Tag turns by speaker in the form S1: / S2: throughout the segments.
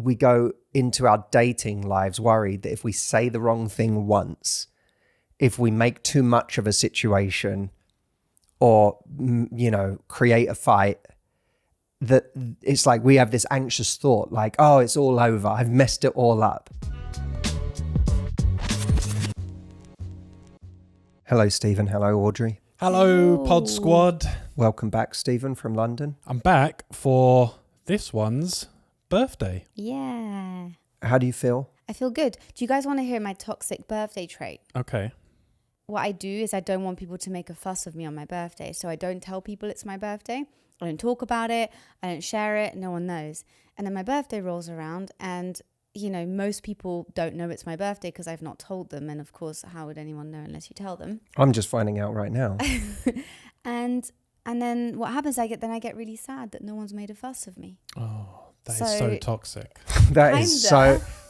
S1: we go into our dating lives worried that if we say the wrong thing once, if we make too much of a situation or, create a fight, that it's like we have this anxious thought like, oh, it's all over. I've messed it all up. Hello, Stephen. Hello, Audrey.
S2: Hello, Pod Squad.
S1: Welcome back, Stephen, from London.
S2: I'm back for this one's birthday.
S3: Yeah.
S1: How do you feel?
S3: I feel good. Do you guys want to hear my toxic birthday trait?
S2: Okay.
S3: What I do is I don't want people to make a fuss of me on my birthday. So I don't tell people it's my birthday. I don't talk about it. I don't share it. No one knows. And then my birthday rolls around and, most people don't know it's my birthday because I've not told them. And of course, how would anyone know unless you tell them?
S1: I'm just finding out right now.
S3: And then what happens, I get really sad that no one's made a fuss of me.
S2: Oh, that is so toxic.
S1: That is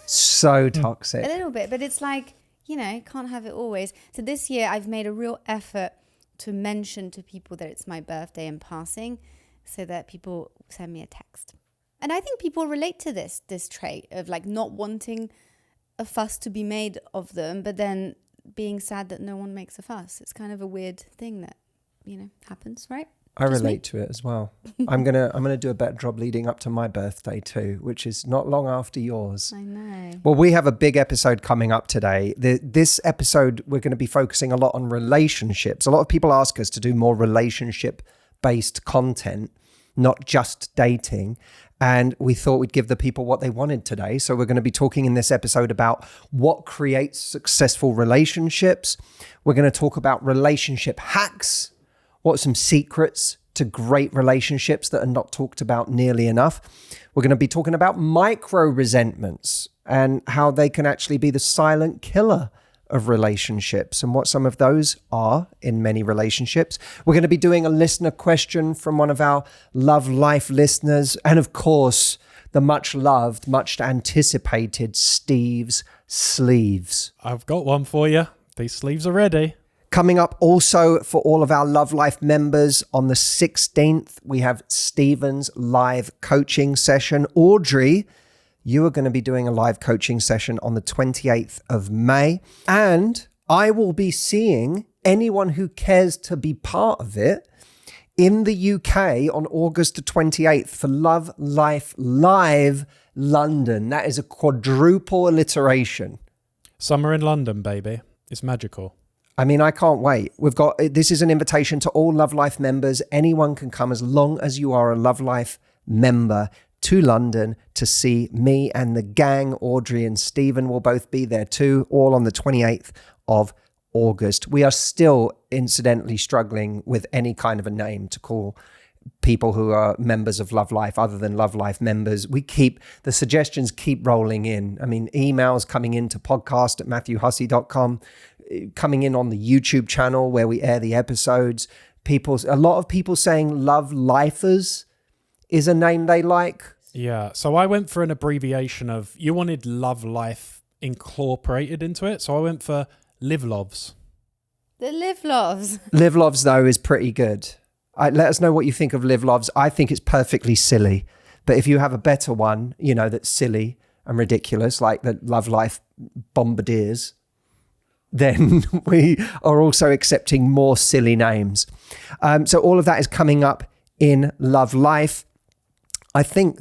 S1: so toxic.
S3: A little bit, but it's like, can't have it always. So this year I've made a real effort to mention to people that it's my birthday in passing so that people send me a text. And I think people relate to this trait of like not wanting a fuss to be made of them, but then being sad that no one makes a fuss. It's kind of a weird thing that, happens, right?
S1: I relate to it as well. I'm gonna do a better job leading up to my birthday too, which is not long after yours.
S3: I know.
S1: Well, we have a big episode coming up today. This episode, we're going to be focusing a lot on relationships. A lot of people ask us to do more relationship-based content, not just dating. And we thought we'd give the people what they wanted today. So we're going to be talking in this episode about what creates successful relationships. We're going to talk about relationship hacks. What are some secrets to great relationships that are not talked about nearly enough? We're going to be talking about micro resentments and how they can actually be the silent killer of relationships and what some of those are in many relationships. We're going to be doing a listener question from one of our Love Life listeners. And of course, the much loved, much anticipated Steve's sleeves.
S2: I've got one for you. These sleeves are ready.
S1: Coming up also for all of our Love Life members on the 16th, we have Stephen's live coaching session. Audrey, you are going to be doing a live coaching session on the 28th of May. And I will be seeing anyone who cares to be part of it in the UK on August the 28th for Love Life Live London. That is a quadruple alliteration.
S2: Summer in London, baby. It's magical.
S1: I mean, I can't wait. This is an invitation to all Love Life members. Anyone can come as long as you are a Love Life member to London to see me and the gang. Audrey and Stephen will both be there too, all on the 28th of August. We are still incidentally struggling with any kind of a name to call people who are members of Love Life other than Love Life members. The suggestions keep rolling in. I mean, emails coming into podcast@matthewhussey.com, coming in on the YouTube channel where we air the episodes. A lot of people saying Love Lifers is a name they like.
S2: Yeah, so I went for an abbreviation of, you wanted Love Life incorporated into it, so I went for Live Loves.
S3: The Live Loves.
S1: Live Loves, though, is pretty good. Let us know what you think of Live Loves. I think it's perfectly silly. But if you have a better one, that's silly and ridiculous, like the Love Life Bombardiers, then we are also accepting more silly names. So all of that is coming up in Love Life. I think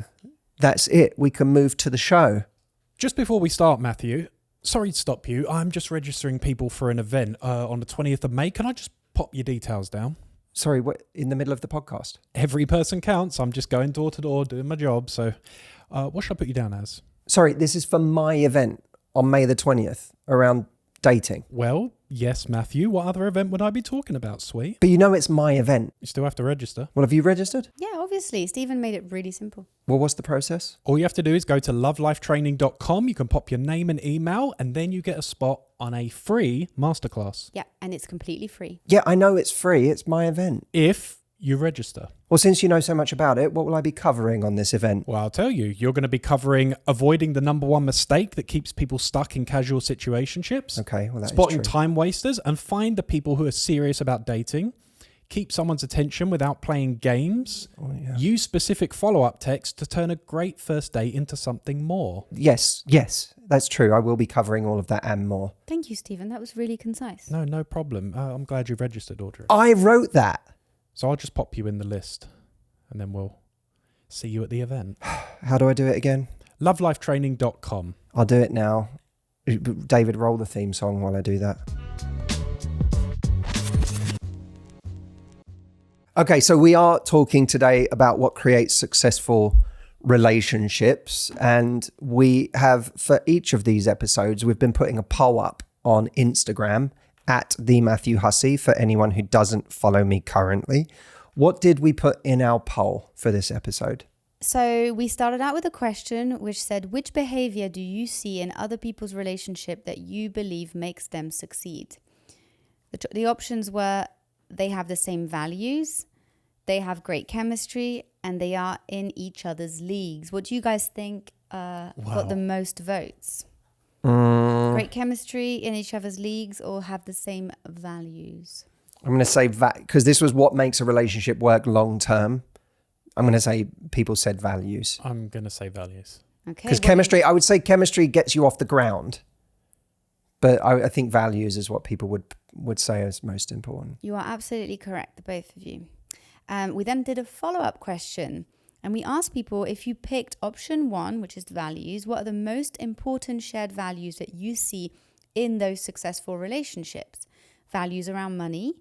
S1: that's it. We can move to the show.
S2: Just before we start, Matthew, sorry to stop you. I'm just registering people for an event on the 20th of May. Can I just pop your details down?
S1: Sorry, what, in the middle of the podcast?
S2: Every person counts. I'm just going door to door doing my job. So what should I put you down as?
S1: Sorry, this is for my event on May the 20th around dating.
S2: Well, yes, Matthew. What other event would I be talking about, sweet?
S1: But it's my event.
S2: You still have to register.
S1: Well, have you registered?
S3: Yeah, obviously. Stephen made it really simple.
S1: Well, what's the process?
S2: All you have to do is go to lovelifetraining.com. You can pop your name and email, and then you get a spot on a free masterclass.
S3: Yeah, and it's completely free.
S1: Yeah, I know it's free. It's my event.
S2: If you register.
S1: Well, since you know so much about it, what will I be covering on this event?
S2: Well, I'll tell you. You're going to be covering avoiding the number one mistake that keeps people stuck in casual situationships.
S1: Okay, well, that is
S2: spotting
S1: true.
S2: time wasters and find the people who are serious about dating. keep someone's attention without playing games.
S1: Oh, yeah.
S2: Use specific follow-up text to turn a great first date into something more.
S1: Yes, that's true. I will be covering all of that and more.
S3: Thank you, Stephen. That was really concise.
S2: No problem. I'm glad you've registered, Audrey.
S1: I wrote that.
S2: So I'll just pop you in the list and then we'll see you at the event.
S1: How do I do it again?
S2: Lovelifetraining.com.
S1: I'll do it now. David, roll the theme song while I do that. Okay, so we are talking today about what creates successful relationships. And we have, for each of these episodes, we've been putting a poll up on Instagram at the Matthew Hussey for anyone who doesn't follow me currently. What did we put in our poll for this episode?
S3: So we started out with a question which said, which behavior do you see in other people's relationship that you believe makes them succeed? The options were, they have the same values, they have great chemistry, and they are in each other's leagues. What do you guys think got the most votes? Great chemistry, in each other's leagues, or have the same values?
S1: I'm going to say that because this was what makes a relationship work long term. I'm going to say people said values.
S2: I'm going to say values.
S3: Okay.
S1: Because chemistry, I would say chemistry gets you off the ground. But I think values is what people would say is most important.
S3: You are absolutely correct, the both of you. We then did a follow-up question, and we asked people, if you picked option 1, which is values, what are the most important shared values that you see in those successful relationships? Values around money,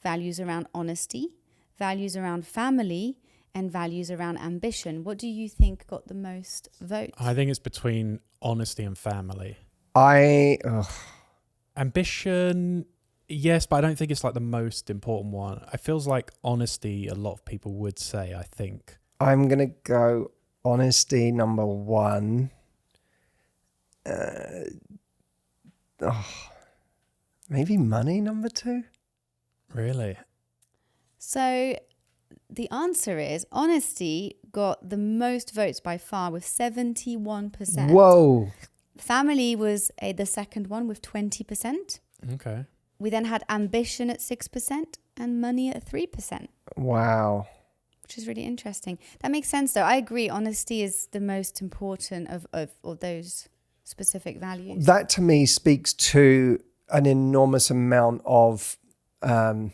S3: values around honesty, values around family, and values around ambition. What do you think got the most votes?
S2: I think it's between honesty and family. Ambition, yes, but I don't think it's like the most important one. It feels like honesty, a lot of people would say, I think.
S1: I'm going to go honesty number 1. Maybe money number 2?
S2: Really?
S3: So the answer is honesty got the most votes by far with 71%.
S1: Whoa.
S3: Family was the second one with 20%.
S2: Okay.
S3: We then had ambition at 6% and money at 3%.
S1: Wow.
S3: Which is really interesting. That makes sense though. I agree. Honesty is the most important of those specific values.
S1: That to me speaks to an enormous amount of an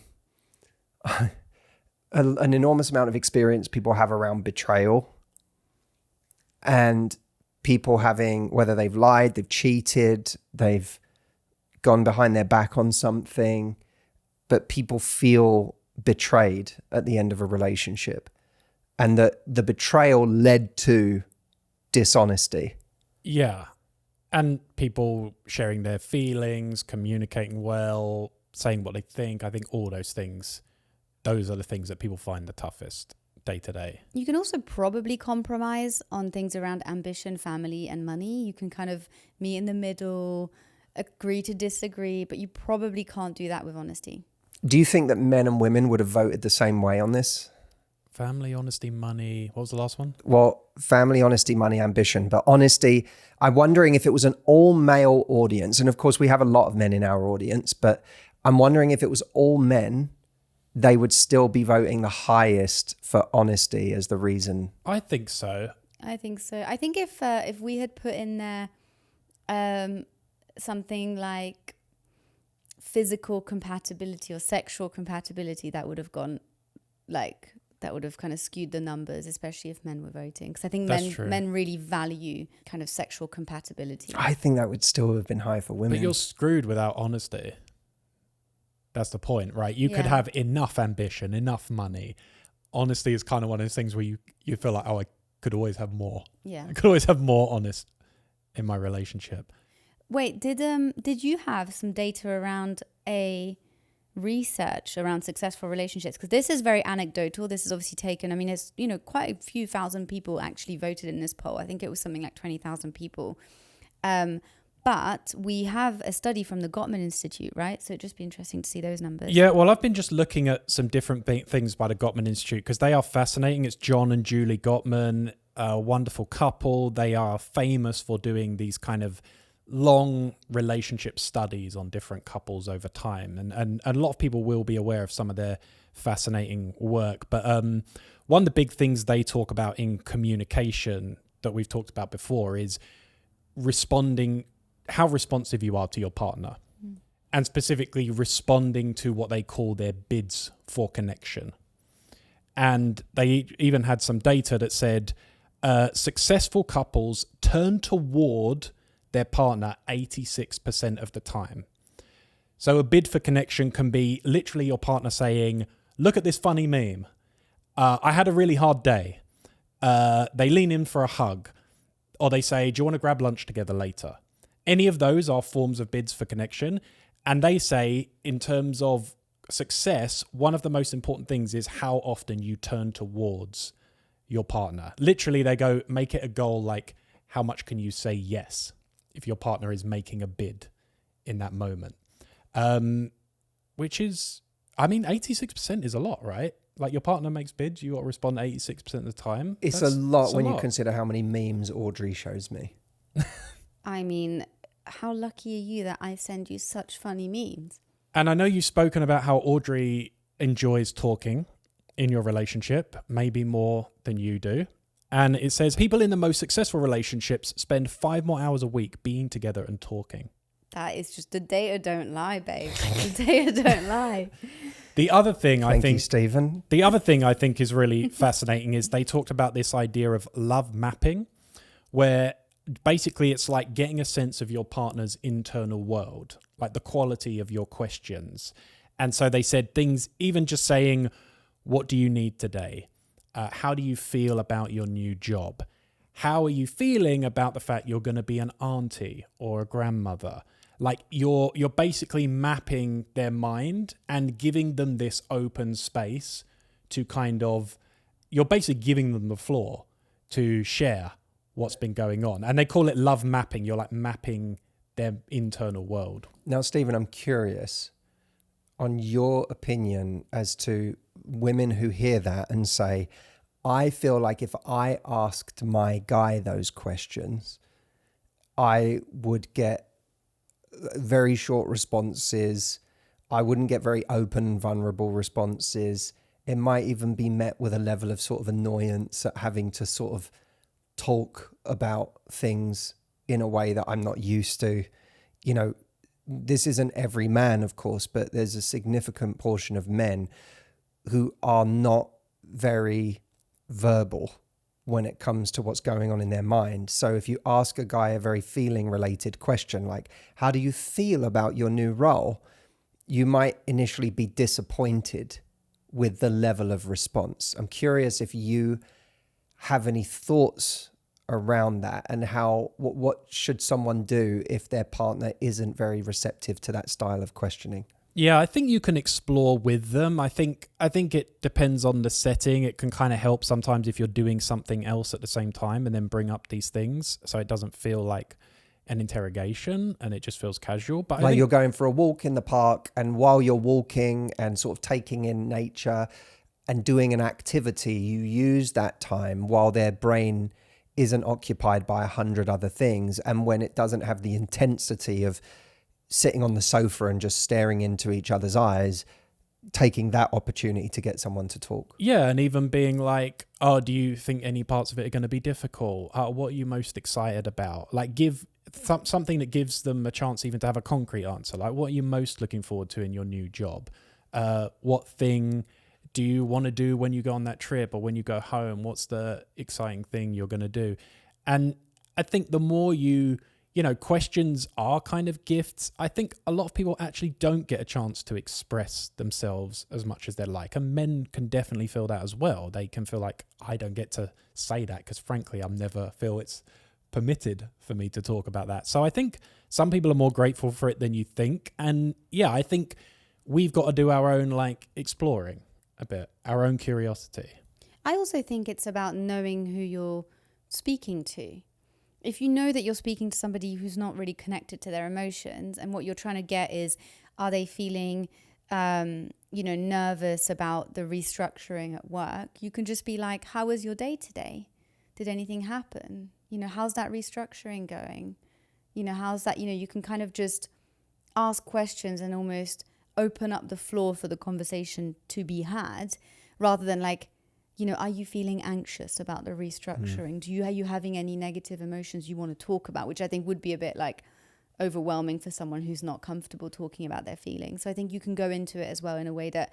S1: enormous amount of experience people have around betrayal, and people having, whether they've lied, they've cheated, they've gone behind their back on something, but people feel betrayed at the end of a relationship, and that the betrayal led to dishonesty.
S2: Yeah. And people sharing their feelings, communicating well, saying what they think. I think all those things, those are the things that people find the toughest day to day.
S3: You can also probably compromise on things around ambition, family, and money. You can kind of meet in the middle, agree to disagree, but you probably can't do that with honesty.
S1: Do you think that men and women would have voted the same way on this?
S2: Family, honesty, money. What was the last one?
S1: Well, family, honesty, money, ambition. But honesty, I'm wondering if it was an all-male audience. And of course, we have a lot of men in our audience, but I'm wondering if it was all men, they would still be voting the highest for honesty as the reason.
S2: I think so.
S3: I think so. I think if we had put in there something like physical compatibility or sexual compatibility, that would have gone that would have kind of skewed the numbers, especially if men were voting. Because I think men really value kind of sexual compatibility.
S1: I think that would still have been high for women.
S2: But you're screwed without honesty. That's the point, right? You could have enough ambition, enough money. Honesty is kind of one of those things where you feel like, oh, I could always have more.
S3: Yeah.
S2: I could always have more honest in my relationship.
S3: Wait, did you have some data around a research around successful relationships? Because this is very anecdotal. This is obviously taken, I mean, it's, quite a few thousand people actually voted in this poll. I think it was something like 20,000 people. But we have a study from the Gottman Institute, right? So it'd just be interesting to see those numbers.
S2: Yeah, well, I've been just looking at some different things by the Gottman Institute because they are fascinating. It's John and Julie Gottman, a wonderful couple. They are famous for doing these kind of long relationship studies on different couples over time, and a lot of people will be aware of some of their fascinating work. But one of the big things they talk about in communication that we've talked about before is responding, how responsive you are to your partner, and specifically responding to what they call their bids for connection. And they even had some data that said successful couples turn toward their partner 86% of the time. So a bid for connection can be literally your partner saying, look at this funny meme. I had a really hard day. They lean in for a hug. Or they say, do you want to grab lunch together later? Any of those are forms of bids for connection. And they say, in terms of success, one of the most important things is how often you turn towards your partner. Literally, they go, make it a goal like, how much can you say yes if your partner is making a bid in that moment? Which is, 86% is a lot, right? Like your partner makes bids, you got to respond 86% of the time.
S1: It's a lot when you consider how many memes Audrey shows me.
S3: How lucky are you that I send you such funny memes?
S2: And I know you've spoken about how Audrey enjoys talking in your relationship, maybe more than you do. And it says people in the most successful relationships spend 5 more hours a week being together and talking.
S3: That is just, the data don't lie, babe. The data don't lie.
S2: The other thing
S1: Thank you, Stephen.
S2: The other thing I think is really fascinating is they talked about this idea of love mapping, where basically it's like getting a sense of your partner's internal world, like the quality of your questions. And so they said things, even just saying, what do you need today? How do you feel about your new job? How are you feeling about the fact you're going to be an auntie or a grandmother? Like you're basically mapping their mind and giving them this open space to you're basically giving them the floor to share what's been going on. And they call it love mapping. You're like mapping their internal world.
S1: Now, Stephen, I'm curious on your opinion as to women who hear that and say, I feel like if I asked my guy those questions, I would get very short responses. I wouldn't get very open, vulnerable responses. It might even be met with a level of sort of annoyance at having to sort of talk about things in a way that I'm not used to. You know, this isn't every man, of course, but there's a significant portion of men who are not very verbal when it comes to what's going on in their mind. So if you ask a guy a very feeling related question, like, how do you feel about your new role? You might initially be disappointed with the level of response. I'm curious if you have any thoughts around that and what should someone do if their partner isn't very receptive to that style of questioning?
S2: Yeah, I think you can explore with them. I think it depends on the setting. It can kind of help sometimes if you're doing something else at the same time and then bring up these things so it doesn't feel like an interrogation and it just feels casual. But
S1: like you're going for a walk in the park, and while you're walking and sort of taking in nature and doing an activity, you use that time while their brain isn't occupied by 100 other things, and when it doesn't have the intensity of sitting on the sofa and just staring into each other's eyes, taking that opportunity to get someone to talk.
S2: Yeah, and even being like, oh, do you think any parts of it are going to be difficult? What are you most excited about? Like give something that gives them a chance even to have a concrete answer. Like, what are you most looking forward to in your new job? What thing do you want to do when you go on that trip or when you go home? What's the exciting thing you're going to do? And I think the more questions are kind of gifts. I think a lot of people actually don't get a chance to express themselves as much as they'd like. And men can definitely feel that as well. They can feel like, I don't get to say that because frankly, I never feel it's permitted for me to talk about that. So I think some people are more grateful for it than you think. And yeah, I think we've got to do our own exploring a bit, our own curiosity.
S3: I also think it's about knowing who you're speaking to. If you know that you're speaking to somebody who's not really connected to their emotions, and what you're trying to get is, are they feeling, nervous about the restructuring at work? You can just be like, how was your day today? Did anything happen? How's that restructuring going? You know, how's that? You know, you can kind of just ask questions and almost open up the floor for the conversation to be had, rather than like, you know, are you feeling anxious about the restructuring? Are you having any negative emotions you want to talk about? Which I think would be a bit like overwhelming for someone who's not comfortable talking about their feelings. So I think you can go into it as well in a way that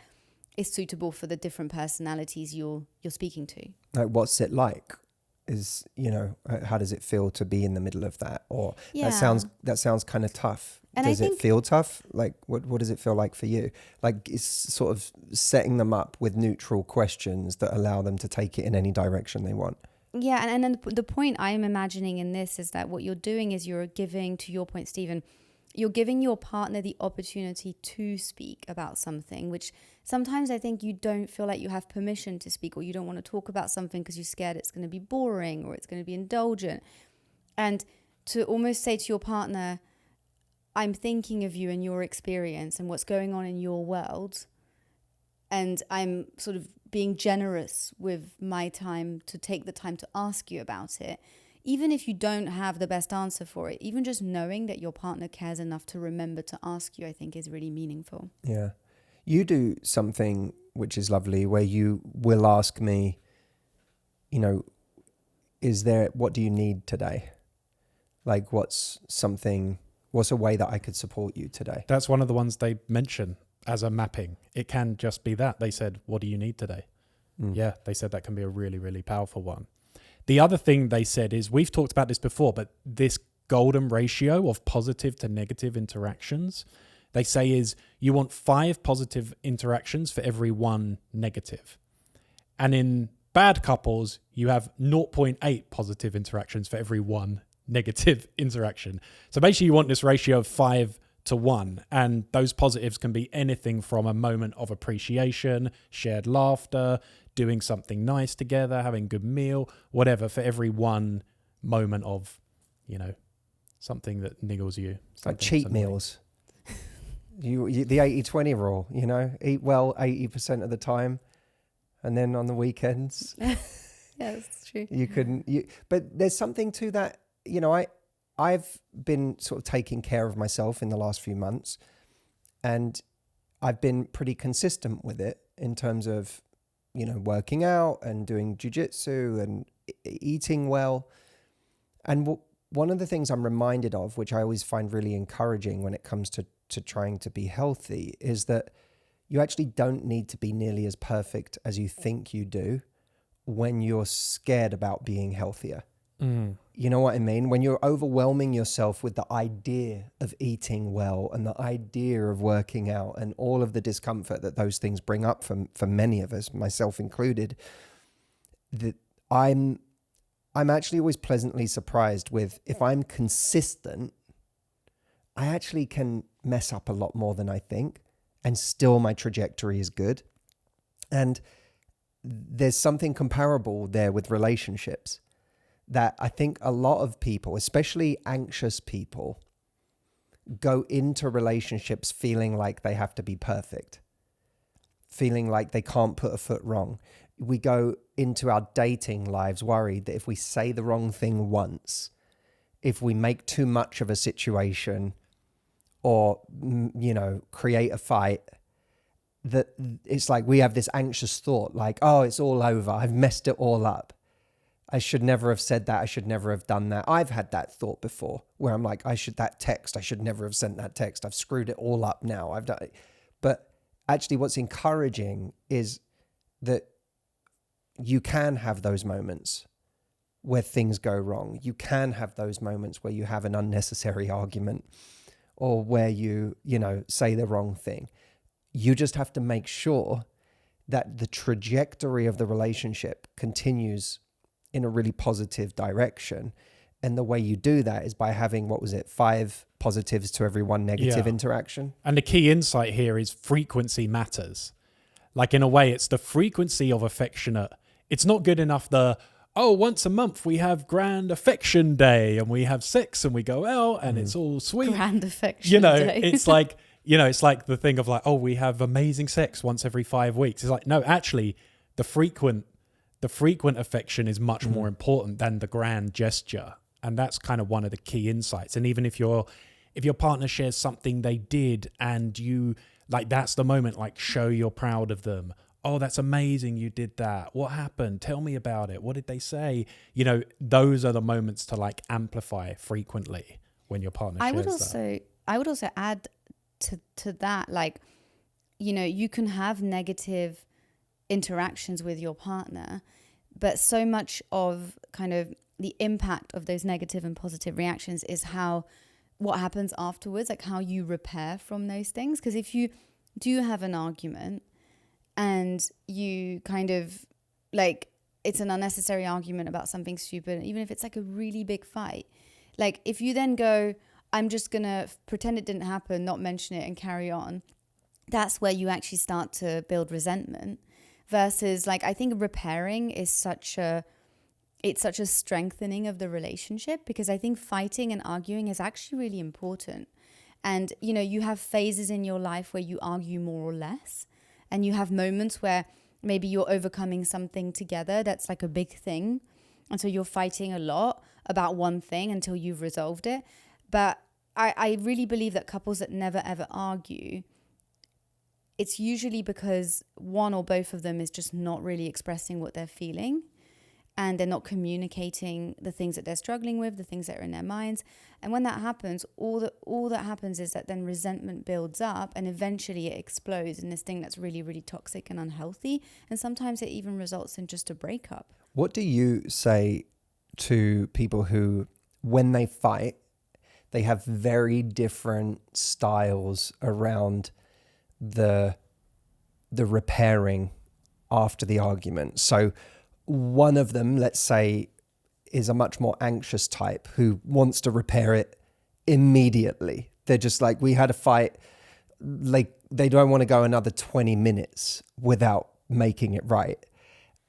S3: is suitable for the different personalities you're speaking to.
S1: Like, what's it like? Is, you know, how does it feel to be in the middle of that? Or that sounds kind of tough. And does it feel tough? Like, what does it feel like for you? Like, it's sort of setting them up with neutral questions that allow them to take it in any direction they want.
S3: Yeah, and then the point I'm imagining in this is that what you're doing is you're giving, to your point, Stephen, you're giving your partner the opportunity to speak about something, which sometimes I think you don't feel like you have permission to speak, or you don't want to talk about something because you're scared it's going to be boring or it's going to be indulgent. And to almost say to your partner, I'm thinking of you and your experience and what's going on in your world, and I'm sort of being generous with my time to take the time to ask you about it. Even if you don't have the best answer for it, even just knowing that your partner cares enough to remember to ask you, I think is really meaningful.
S1: Yeah. You do something which is lovely, where you will ask me, you know, what do you need today? Like, what's a way that I could support you today?
S2: That's one of the ones they mention as a mapping. It can just be that. They said, what do you need today? Yeah, they said that can be a really, really powerful one. The other thing they said is, we've talked about this before, but this golden ratio of positive to negative interactions, they say is you want 5 positive interactions for every 1 negative. And in bad couples, you have 0.8 positive interactions for every 1 negative interaction. So basically you want this ratio of 5 to 1. And those positives can be anything from a moment of appreciation, shared laughter, doing something nice together, having a good meal, whatever, for every 1 moment of, you know, something that niggles you.
S1: Like cheat meals. You the 80-20 rule, you know, eat well 80% of the time, and then on the weekends.
S3: Yeah, that's true.
S1: But there's something to that, you know, I've been sort of taking care of myself in the last few months, and I've been pretty consistent with it in terms of, you know, working out and doing jiu-jitsu and eating well. And one of the things I'm reminded of, which I always find really encouraging when it comes to trying to be healthy, is that you actually don't need to be nearly as perfect as you think you do when you're scared about being healthier. You know what I mean? When you're overwhelming yourself with the idea of eating well and the idea of working out and all of the discomfort that those things bring up for many of us, myself included, that I'm actually always pleasantly surprised with, if I'm consistent, I actually can mess up a lot more than I think, and still my trajectory is good. And there's something comparable there with relationships, that I think a lot of people, especially anxious people, go into relationships feeling like they have to be perfect, feeling like they can't put a foot wrong. We go into our dating lives worried that if we say the wrong thing once, if we make too much of a situation, or, you know, create a fight, that it's like we have this anxious thought like, oh, it's all over. I've messed it all up. I should never have said that. I should never have done that. I've had that thought before where I'm like, I should never have sent that text. I've screwed it all up now. I've done it. But actually what's encouraging is that you can have those moments where things go wrong. You can have those moments where you have an unnecessary argument, or where you know, say the wrong thing. You just have to make sure that the trajectory of the relationship continues in a really positive direction. And the way you do that is by having, 5 positives to every 1 negative interaction.
S2: And the key insight here is frequency matters. Like, in a way, it's the frequency of affectionate. It's not good enough once a month we have grand affection day and we have sex and we go out and it's all sweet.
S3: Grand affection day.
S2: It's like, it's like the thing of like, oh, we have amazing sex once every 5 weeks. It's like, no, actually the frequent affection is much more important than the grand gesture. And that's kind of one of the key insights. And even if your partner shares something they did and you like, that's the moment, like, show you're proud of them. Oh, that's amazing. You did that. What happened? Tell me about it. What did they say? You know, those are the moments to like amplify frequently when your partner shares that.
S3: I would also add to that, like, you know, you can have negative interactions with your partner, but so much of kind of the impact of those negative and positive reactions is what happens afterwards, like how you repair from those things. Because if you do have an argument and you kind of like, it's an unnecessary argument about something stupid, even if it's like a really big fight, like if you then go, I'm just gonna pretend it didn't happen, not mention it and carry on, that's where you actually start to build resentment. Versus, like, I think repairing is such a strengthening of the relationship, because I think fighting and arguing is actually really important. And, you know, you have phases in your life where you argue more or less, and you have moments where maybe you're overcoming something together that's like a big thing, and so you're fighting a lot about one thing until you've resolved it. But I really believe that couples that never ever argue, it's usually because one or both of them is just not really expressing what they're feeling, and they're not communicating the things that they're struggling with, the things that are in their minds. And when that happens, all that happens is that then resentment builds up, and eventually it explodes in this thing that's really, really toxic and unhealthy. And sometimes it even results in just a breakup.
S1: What do you say to people who, when they fight, they have very different styles around the repairing after the argument? So one of them, let's say, is a much more anxious type who wants to repair it immediately. They're just like, we had a fight, like they don't want to go another 20 minutes without making it right.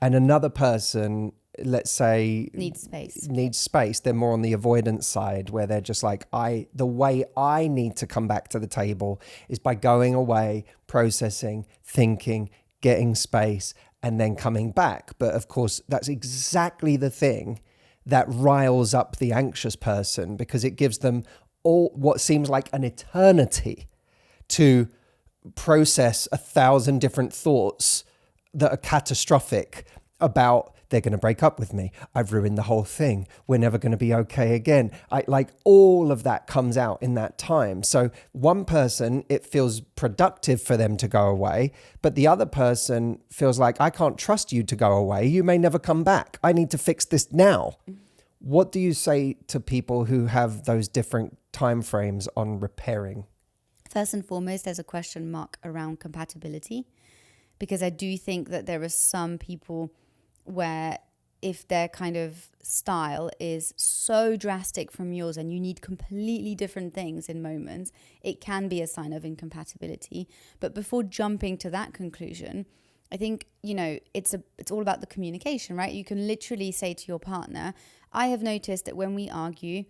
S1: And another person, let's say, needs space. They're more on the avoidance side, where they're just like, the way I need to come back to the table is by going away, processing, thinking, getting space, and then coming back. But of course, that's exactly the thing that riles up the anxious person, because it gives them all what seems like an eternity to process 1,000 different thoughts that are catastrophic about, they're going to break up with me, I've ruined the whole thing, we're never going to be okay again. Like all of that comes out in that time. So one person, it feels productive for them to go away, but the other person feels like, I can't trust you to go away, you may never come back, I need to fix this now. What do you say to people who have those different time frames on repairing?
S3: First and foremost, there's a question mark around compatibility, because I do think that there are some people where if their kind of style is so drastic from yours and you need completely different things in moments, it can be a sign of incompatibility. But before jumping to that conclusion, I think, you know, it's all about the communication, right? You can literally say to your partner, I have noticed that when we argue,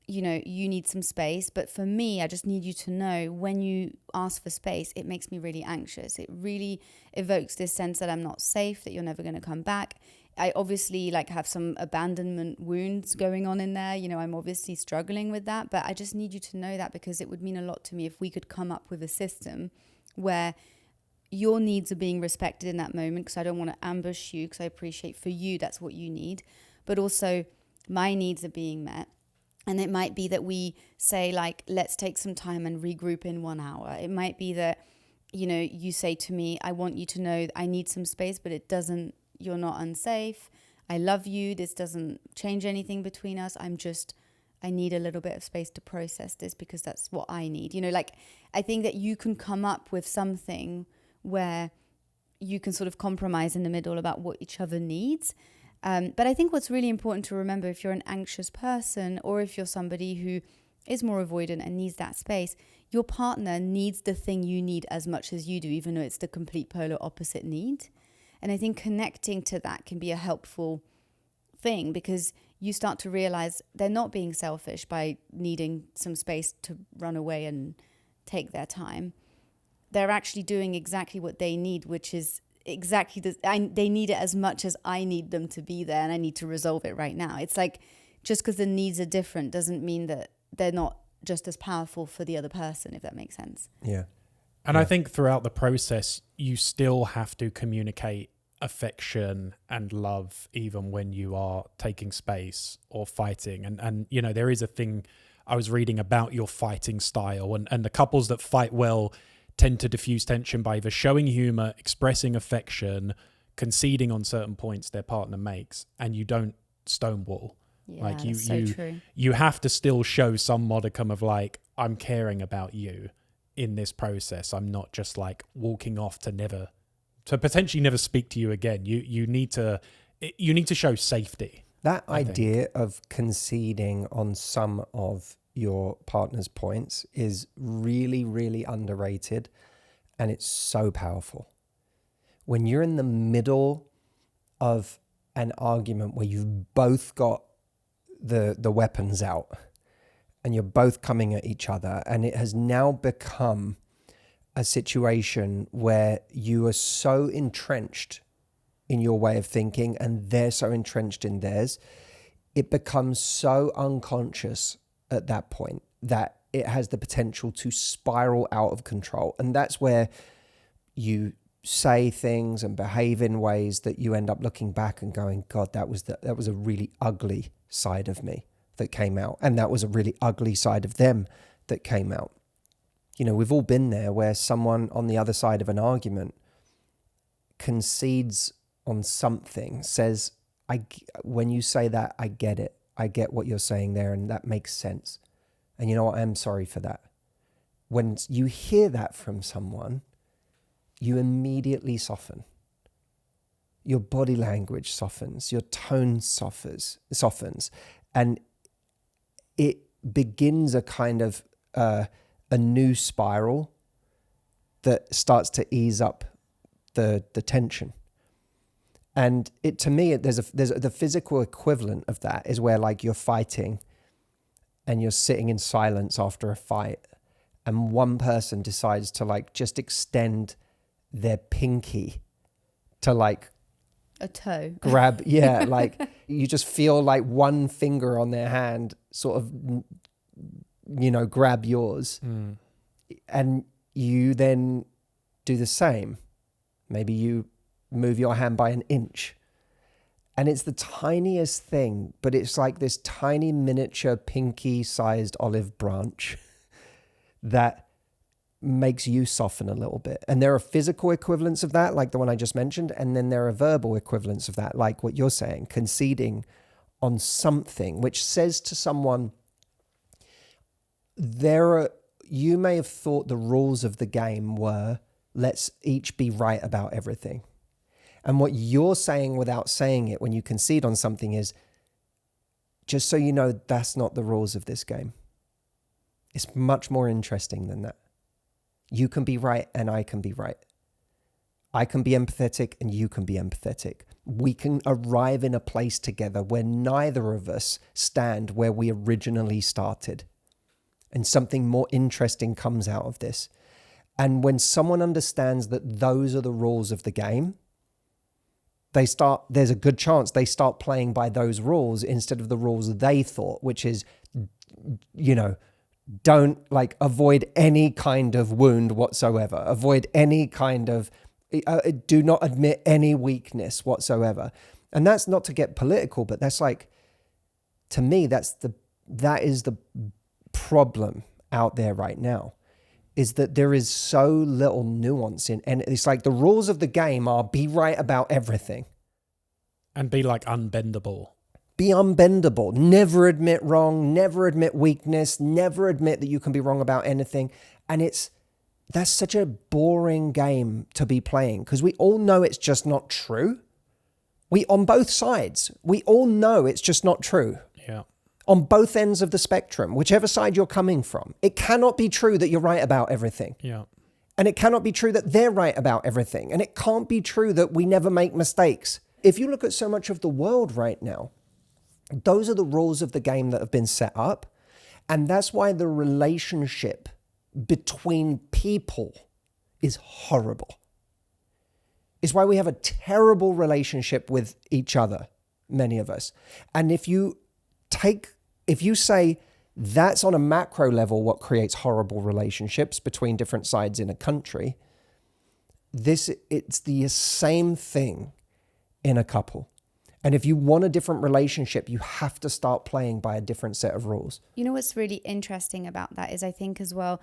S3: you know, you need some space, but for me, I just need you to know when you ask for space, it makes me really anxious. It really evokes this sense that I'm not safe, that you're never going to come back. I obviously like have some abandonment wounds going on in there. You know, I'm obviously struggling with that, but I just need you to know that, because it would mean a lot to me if we could come up with a system where your needs are being respected in that moment, because I don't want to ambush you, because I appreciate for you, that's what you need. But also my needs are being met. And it might be that we say, like, let's take some time and regroup in 1 hour. It might be that, you know, you say to me, I want you to know I need some space, but you're not unsafe. I love you. This doesn't change anything between us. I need a little bit of space to process this, because that's what I need. You know, like, I think that you can come up with something where you can sort of compromise in the middle about what each other needs. But I think what's really important to remember, if you're an anxious person or if you're somebody who is more avoidant and needs that space, your partner needs the thing you need as much as you do, even though it's the complete polar opposite need. And I think connecting to that can be a helpful thing, because you start to realize they're not being selfish by needing some space to run away and take their time. They're actually doing exactly what they need, which is exactly they need it as much as I need them to be there, and I need to resolve it right now. It's like just because the needs are different doesn't mean that they're not just as powerful for the other person, if that makes sense.
S1: Yeah.
S2: And I think throughout the process, you still have to communicate affection and love, even when you are taking space or fighting. And you know, there is a thing I was reading about your fighting style, and the couples that fight well tend to diffuse tension by either showing humor, expressing affection, conceding on certain points their partner makes, and you don't stonewall.
S3: Yeah,
S2: Like
S3: that's so true.
S2: you have to still show some modicum of like, I'm caring about you in this process. I'm not just like walking off to potentially never speak to you again. You need to show safety.
S1: That idea of conceding on some of your partner's points is really, really underrated, and it's so powerful. When you're in the middle of an argument where you've both got the weapons out and you're both coming at each other, and it has now become a situation where you are so entrenched in your way of thinking and they're so entrenched in theirs, it becomes so unconscious at that point that it has the potential to spiral out of control. And that's where you say things and behave in ways that you end up looking back and going, God, that was a really ugly side of me that came out. And that was a really ugly side of them that came out. You know, we've all been there where someone on the other side of an argument concedes on something, says, when you say that, I get it. I get what you're saying there, and that makes sense. And you know what? I'm sorry for that. When you hear that from someone, you immediately soften. Your body language softens, your tone softens, and it begins a kind of a new spiral that starts to ease up the tension. And to me, there's the physical equivalent of that is where like you're fighting and you're sitting in silence after a fight, and one person decides to like just extend their pinky to like
S3: a toe
S1: grab. Yeah. Like you just feel like one finger on their hand sort of, you know, grab yours. And you then do the same. Maybe you move your hand by an inch. And it's the tiniest thing, but it's like this tiny miniature pinky-sized olive branch that makes you soften a little bit. And there are physical equivalents of that, like the one I just mentioned, and then there are verbal equivalents of that, like what you're saying, conceding on something, which says to someone, you may have thought the rules of the game were, let's each be right about everything. And what you're saying without saying it when you concede on something is, just so you know, that's not the rules of this game. It's much more interesting than that. You can be right and I can be right. I can be empathetic and you can be empathetic. We can arrive in a place together where neither of us stand where we originally started. And something more interesting comes out of this. And when someone understands that those are the rules of the game, there's a good chance they start playing by those rules instead of the rules they thought, which is, you know, don't like avoid any kind of wound whatsoever. Avoid any kind of, do not admit any weakness whatsoever. And that's not to get political, but that's like, to me, that is the problem out there right now, is that there is so little nuance in, and it's like the rules of the game are be right about everything.
S2: And be like unbendable.
S1: Be unbendable. Never admit wrong, never admit weakness, never admit that you can be wrong about anything. And that's such a boring game to be playing, because we all know it's just not true. On both sides, we all know it's just not true.
S2: Yeah.
S1: On both ends of the spectrum, whichever side you're coming from. It cannot be true that you're right about everything.
S2: Yeah.
S1: And it cannot be true that they're right about everything. And it can't be true that we never make mistakes. If you look at so much of the world right now, those are the rules of the game that have been set up. And that's why the relationship between people is horrible. It's why we have a terrible relationship with each other, many of us. And if you if you say that's on a macro level what creates horrible relationships between different sides in a country, it's the same thing in a couple. And if you want a different relationship, you have to start playing by a different set of rules.
S3: You know what's really interesting about that is I think as well,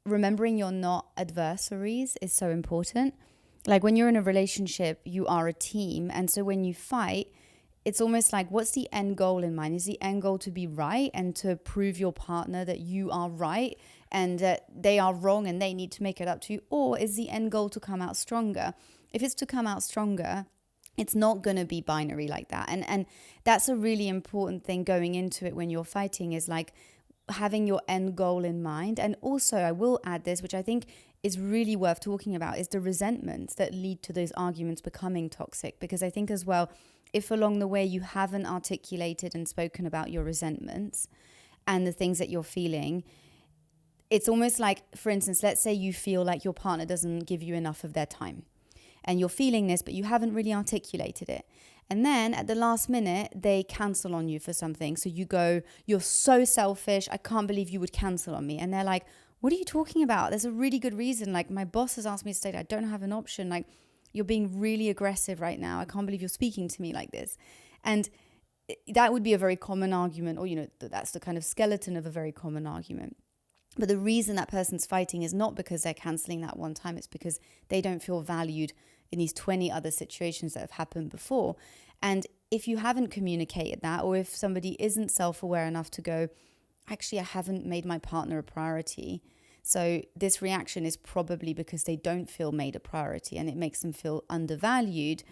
S3: remembering you're not adversaries is so important. Like when you're in a relationship, you are a team. And so when you fight, it's almost like, what's the end goal in mind? Is the end goal to be right and to prove your partner that you are right and that they are wrong and they need to make it up to you? Or is the end goal to come out stronger? If it's to come out stronger, it's not going to be binary like that. And that's a really important thing going into it when you're fighting, is like having your end goal in mind. And also, I will add this, which I think is really worth talking about, is the resentments that lead to those arguments becoming toxic. Because I think as well, if along the way you haven't articulated and spoken about your resentments and the things that you're feeling, it's almost like, for instance, let's say you feel like your partner doesn't give you enough of their time. And you're feeling this, but you haven't really articulated it. And then at the last minute, they cancel on you for something. So you go, you're so selfish. I can't believe you would cancel on me. And they're like, what are you talking about? There's a really good reason. Like, my boss has asked me to stay. I don't have an option. Like, you're being really aggressive right now. I can't believe you're speaking to me like this. And that would be a very common argument, or, you know, that's the kind of skeleton of a very common argument. But the reason that person's fighting is not because they're canceling that one time. It's because they don't feel valued in these 20 other situations that have happened before. And if you haven't communicated that, or if somebody isn't self-aware enough to go, actually, I haven't made my partner a priority, so this reaction is probably because they don't feel made a priority and it makes them feel undervalued,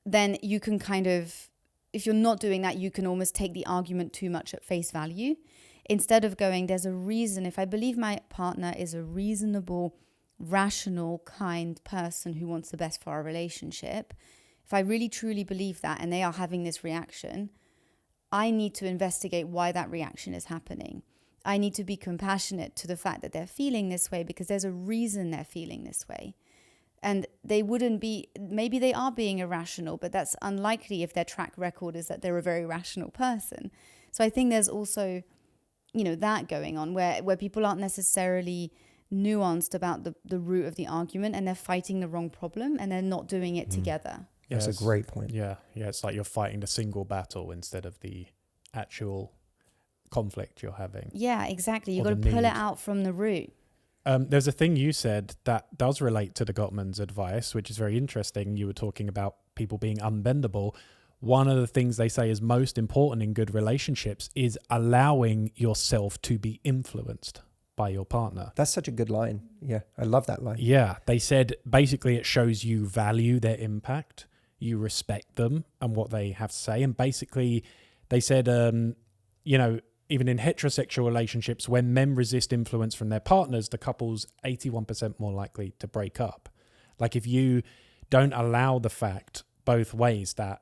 S3: then you can kind of, if you're not doing that, you can almost take the argument too much at face value. Instead of going, there's a reason. If I believe my partner is a reasonable, rational, kind person who wants the best for our relationship, if I really truly believe that and they are having this reaction, I need to investigate why that reaction is happening. I need to be compassionate to the fact that they're feeling this way because there's a reason they're feeling this way. And they wouldn't be, maybe they are being irrational, but that's unlikely if their track record is that they're a very rational person. So I think there's also, you know, that going on where people aren't necessarily nuanced about the root of the argument, and they're fighting the wrong problem and they're not doing it together.
S2: Yeah,
S1: That's a great point.
S2: Yeah, it's like you're fighting the single battle instead of the actual conflict you're having.
S3: Yeah, exactly. You've got to pull it out from the root.
S2: There's a thing you said that does relate to the Gottman's advice, which is very interesting. You were talking about people being unbendable. One of the things they say is most important in good relationships is allowing yourself to be influenced by your partner.
S1: That's such a good line. Yeah, I love that line.
S2: Yeah, they said basically it shows you value their impact, you respect them and what they have to say. And basically they said, you know, even in heterosexual relationships, when men resist influence from their partners, the couple's 81% more likely to break up. Like if you don't allow the fact both ways that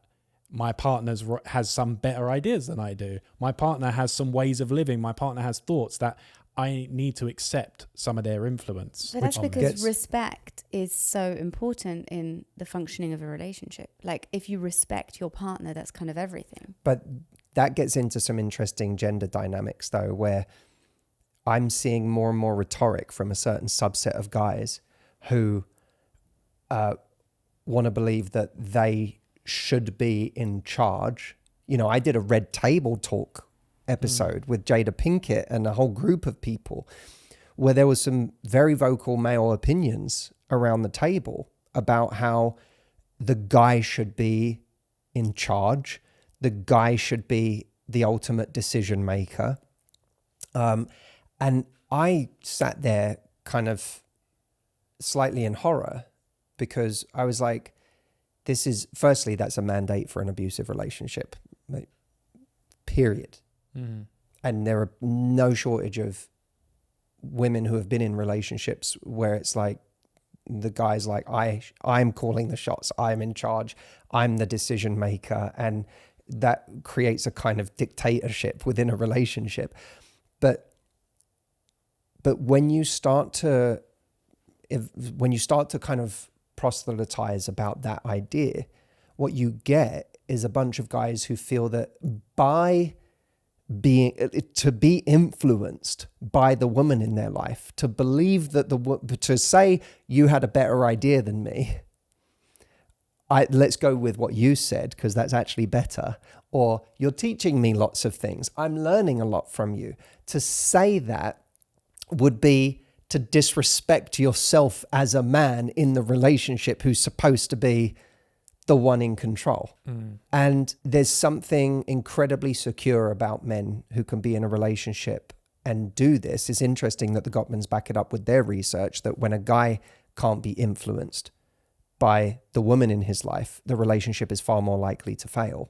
S2: my partner has some better ideas than I do, my partner has some ways of living, my partner has thoughts, that I need to accept some of their influence.
S3: But that's because respect is so important in the functioning of a relationship. Like if you respect your partner, that's kind of everything.
S1: But that gets into some interesting gender dynamics though, where I'm seeing more and more rhetoric from a certain subset of guys who want to believe that they should be in charge. You know, I did a Red Table Talk episode with Jada Pinkett and a whole group of people where there was some very vocal male opinions around the table about how the guy should be in charge, the guy should be the ultimate decision maker. And I sat there kind of slightly in horror because I was like, this is, firstly, that's a mandate for an abusive relationship, period. Mm-hmm. And there are no shortage of women who have been in relationships where it's like the guy's like, I'm calling the shots, I'm in charge, I'm the decision maker, and that creates a kind of dictatorship within a relationship. But when you start to kind of proselytize about that idea, what you get is a bunch of guys who feel that by to be influenced by the woman in their life, to believe that to say you had a better idea than me. Let's go with what you said, because that's actually better. Or you're teaching me lots of things. I'm learning a lot from you. To say that would be to disrespect yourself as a man in the relationship who's supposed to be the one in control. And there's something incredibly secure about men who can be in a relationship and do this. It's interesting that the Gottmans back it up with their research, that when a guy can't be influenced by the woman in his life, the relationship is far more likely to fail.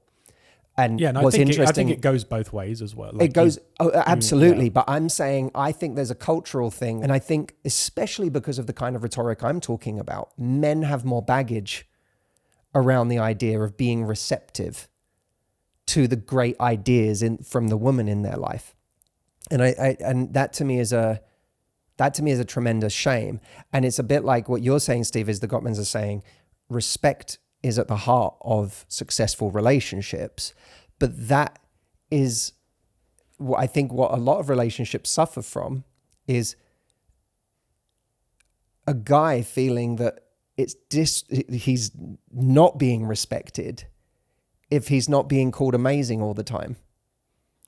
S1: And what's interesting,
S2: I think it goes both ways as well. Like
S1: it goes, absolutely. But I'm saying, I think there's a cultural thing. And I think, especially because of the kind of rhetoric I'm talking about, men have more baggage around the idea of being receptive to the great ideas from the woman in their life. And and that to me is a tremendous shame. And it's a bit like what you're saying, Steve, is the Gottmans are saying, respect is at the heart of successful relationships. But that is what I think what a lot of relationships suffer from, is a guy feeling that he's not being respected if he's not being called amazing all the time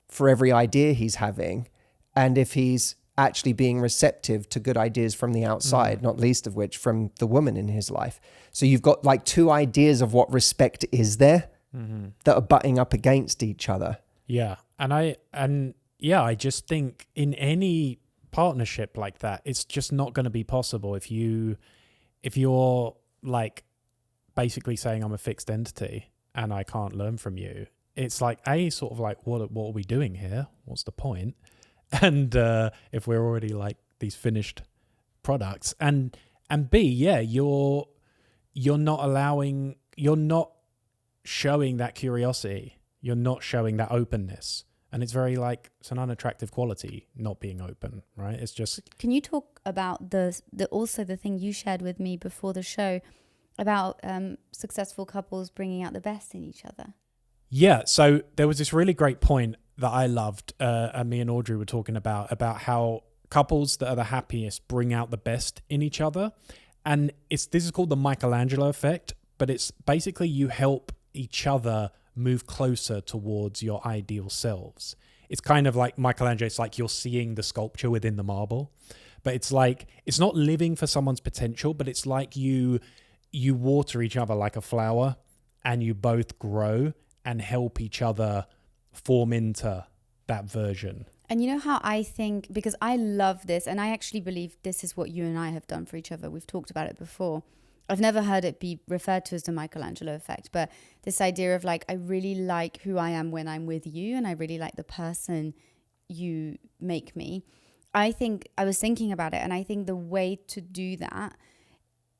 S1: for every idea he's having, and if he's actually being receptive to good ideas from the outside, not least of which from the woman in his life. So you've got like two ideas of what respect is there that are butting up against each other.
S2: Yeah. And I just think in any partnership like that, it's just not going to be possible if you're like basically saying I'm a fixed entity and I can't learn from you. It's like sort of like, what are we doing here? What's the point? And if we're already like these finished products, and B, yeah, you're not showing that curiosity. You're not showing that openness. And it's very like, it's an unattractive quality, not being open, right? It's just...
S3: Can you talk about also the thing you shared with me before the show about successful couples bringing out the best in each other?
S2: Yeah, so there was this really great point that I loved, and me and Audrey were talking about how couples that are the happiest bring out the best in each other. And this is called the Michelangelo Effect, but it's basically you help each other move closer towards your ideal selves. It's kind of like Michelangelo, it's like you're seeing the sculpture within the marble, but it's like, it's not living for someone's potential, but it's like you water each other like a flower, and you both grow and help each other form into that version.
S3: And you know how I think, because I love this, and I actually believe this is what you and I have done for each other. We've talked about it before. I've never heard it be referred to as the Michelangelo effect, but this idea of like, I really like who I am when I'm with you, and I really like the person you make me. I think, I was thinking about it, and I think the way to do that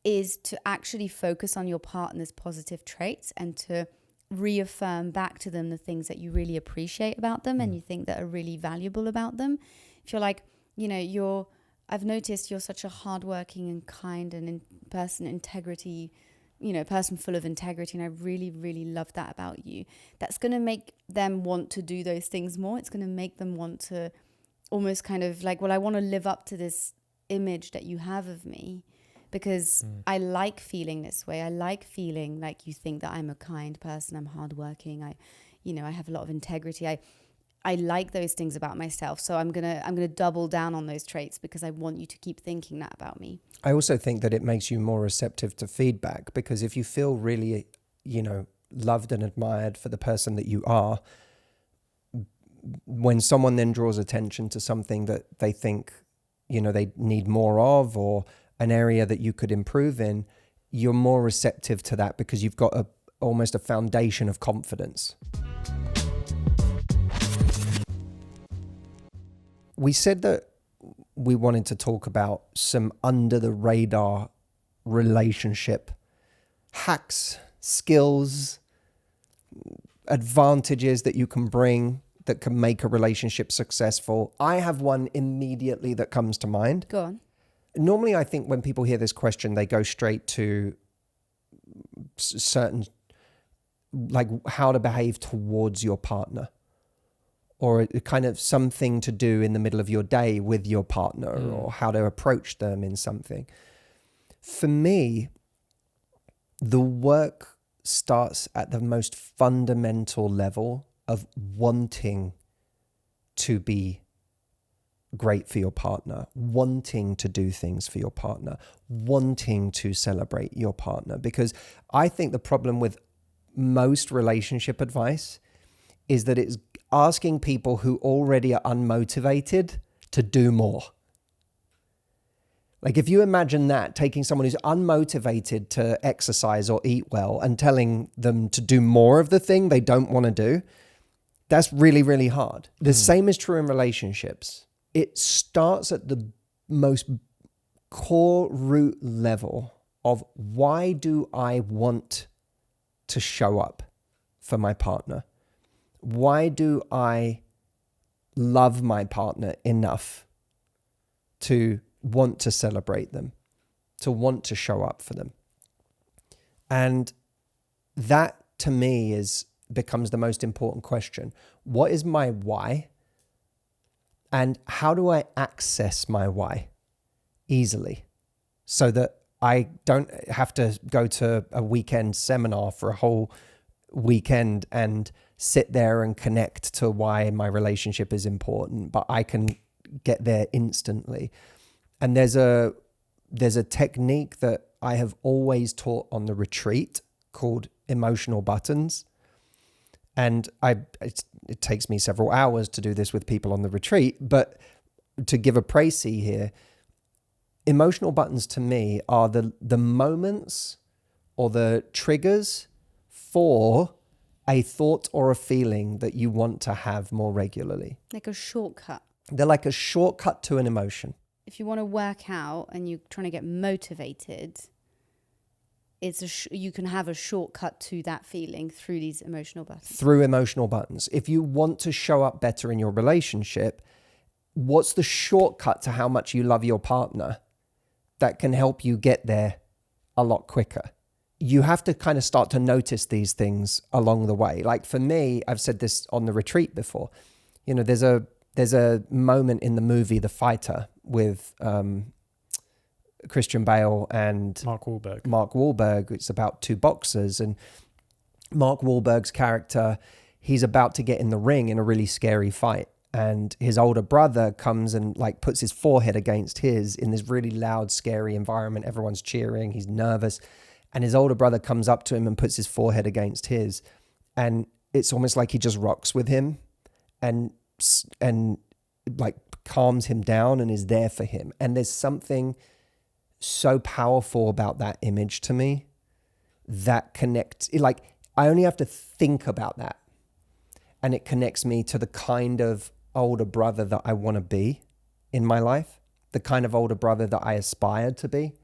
S3: is to actually focus on your partner's positive traits and to reaffirm back to them the things that you really appreciate about them and you think that are really valuable about them. If you're like, I've noticed you're such a hardworking and kind and person full of integrity, and I really, really love that about you. That's going to make them want to do those things more. It's going to make them want to almost kind of like, well, I want to live up to this image that you have of me, because I like feeling this way. I like feeling like you think that I'm a kind person. I'm hardworking. I have a lot of integrity. I like those things about myself. So I'm gonna double down on those traits because I want you to keep thinking that about me.
S1: I also think that it makes you more receptive to feedback, because if you feel really, loved and admired for the person that you are, when someone then draws attention to something that they think, they need more of, or an area that you could improve in, you're more receptive to that because you've got almost a foundation of confidence. We said that we wanted to talk about some under the radar relationship hacks, skills, advantages that you can bring that can make a relationship successful. I have one immediately that comes to mind.
S3: Go on.
S1: Normally, I think when people hear this question, they go straight to certain, like how to behave towards your partner, or a kind of something to do in the middle of your day with your partner, or how to approach them in something. For me, the work starts at the most fundamental level of wanting to be great for your partner, wanting to do things for your partner, wanting to celebrate your partner. Because I think the problem with most relationship advice is that it's asking people who already are unmotivated to do more. Like if you imagine that, taking someone who's unmotivated to exercise or eat well and telling them to do more of the thing they don't want to do, that's really, really hard. The same is true in relationships. It starts at the most core root level of, why do I want to show up for my partner? Why do I love my partner enough to want to celebrate them, to want to show up for them? And that to me becomes the most important question. What is my why? And how do I access my why easily so that I don't have to go to a weekend seminar for a whole weekend and sit there and connect to why my relationship is important, but I can get there instantly. And there's a technique that I have always taught on the retreat called emotional buttons. And it takes me several hours to do this with people on the retreat, but to give a précis here, emotional buttons to me are the moments or the triggers for a thought or a feeling that you want to have more regularly.
S3: Like a shortcut.
S1: They're like a shortcut to an emotion.
S3: If you want to work out and you're trying to get motivated, you can have a shortcut to that feeling through these emotional buttons.
S1: Through emotional buttons. If you want to show up better in your relationship, what's the shortcut to how much you love your partner that can help you get there a lot quicker? You have to kind of start to notice these things along the way. Like for me, I've said this on the retreat before, you know, there's a moment in the movie The Fighter with Christian Bale and Mark Wahlberg. It's about two boxers, and Mark Wahlberg's character, he's about to get in the ring in a really scary fight, and his older brother comes and like puts his forehead against his in this really loud, scary environment. Everyone's cheering, he's nervous, and his older brother comes up to him and puts his forehead against his, and it's almost like he just rocks with him and like calms him down and is there for him. And there's something so powerful about that image to me that connects, like I only have to think about that and it connects me to the kind of older brother that I want to be in my life, the kind of older brother that I aspire to be.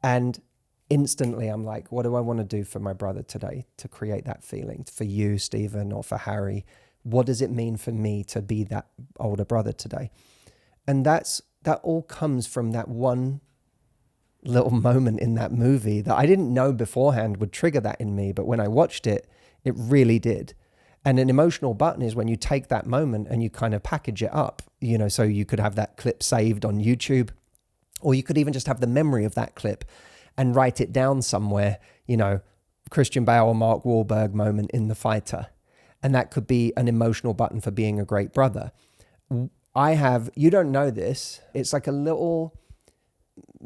S1: And instantly I'm like, what do I want to do for my brother today to create that feeling? For you, Stephen, or for Harry, what does it mean for me to be that older brother today? And that all comes from that one little moment in that movie that I didn't know beforehand would trigger that in me. But when I watched it, it really did. And an emotional button is when you take that moment and you kind of package it up, you know, so you could have that clip saved on YouTube, or you could even just have the memory of that clip and write it down somewhere, you know, Christian Bale or Mark Wahlberg moment in The Fighter. And that could be an emotional button for being a great brother. You don't know this, it's like a little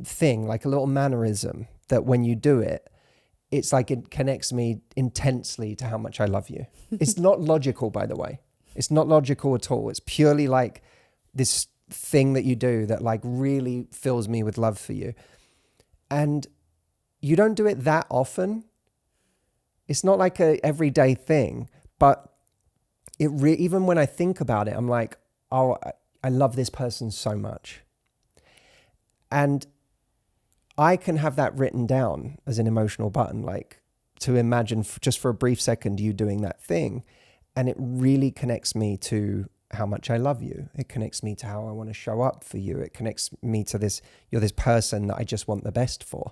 S1: thing, like a little mannerism that when you do it, it's like it connects me intensely to how much I love you. It's not logical, by the way. It's not logical at all. It's purely like this thing that you do that like really fills me with love for you. And you don't do it that often. It's not like a everyday thing, but even when I think about it, I'm like, oh, I love this person so much. And I can have that written down as an emotional button, like to imagine just for a brief second you doing that thing. And it really connects me to how much I love you. It connects me to how I want to show up for you. It connects me to you're this person that I just want the best for.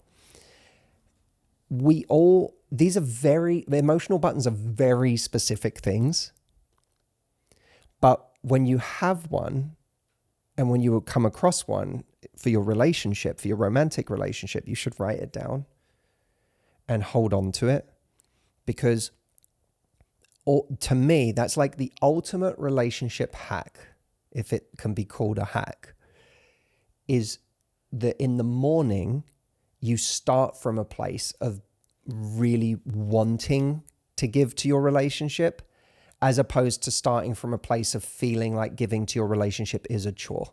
S1: The emotional buttons are very specific things, But when you have one, and when you come across one for your relationship, for your romantic relationship, you should write it down and hold on to it. Because to me, that's like the ultimate relationship hack, if it can be called a hack, is that in the morning, you start from a place of really wanting to give to your relationship, as opposed to starting from a place of feeling like giving to your relationship is a chore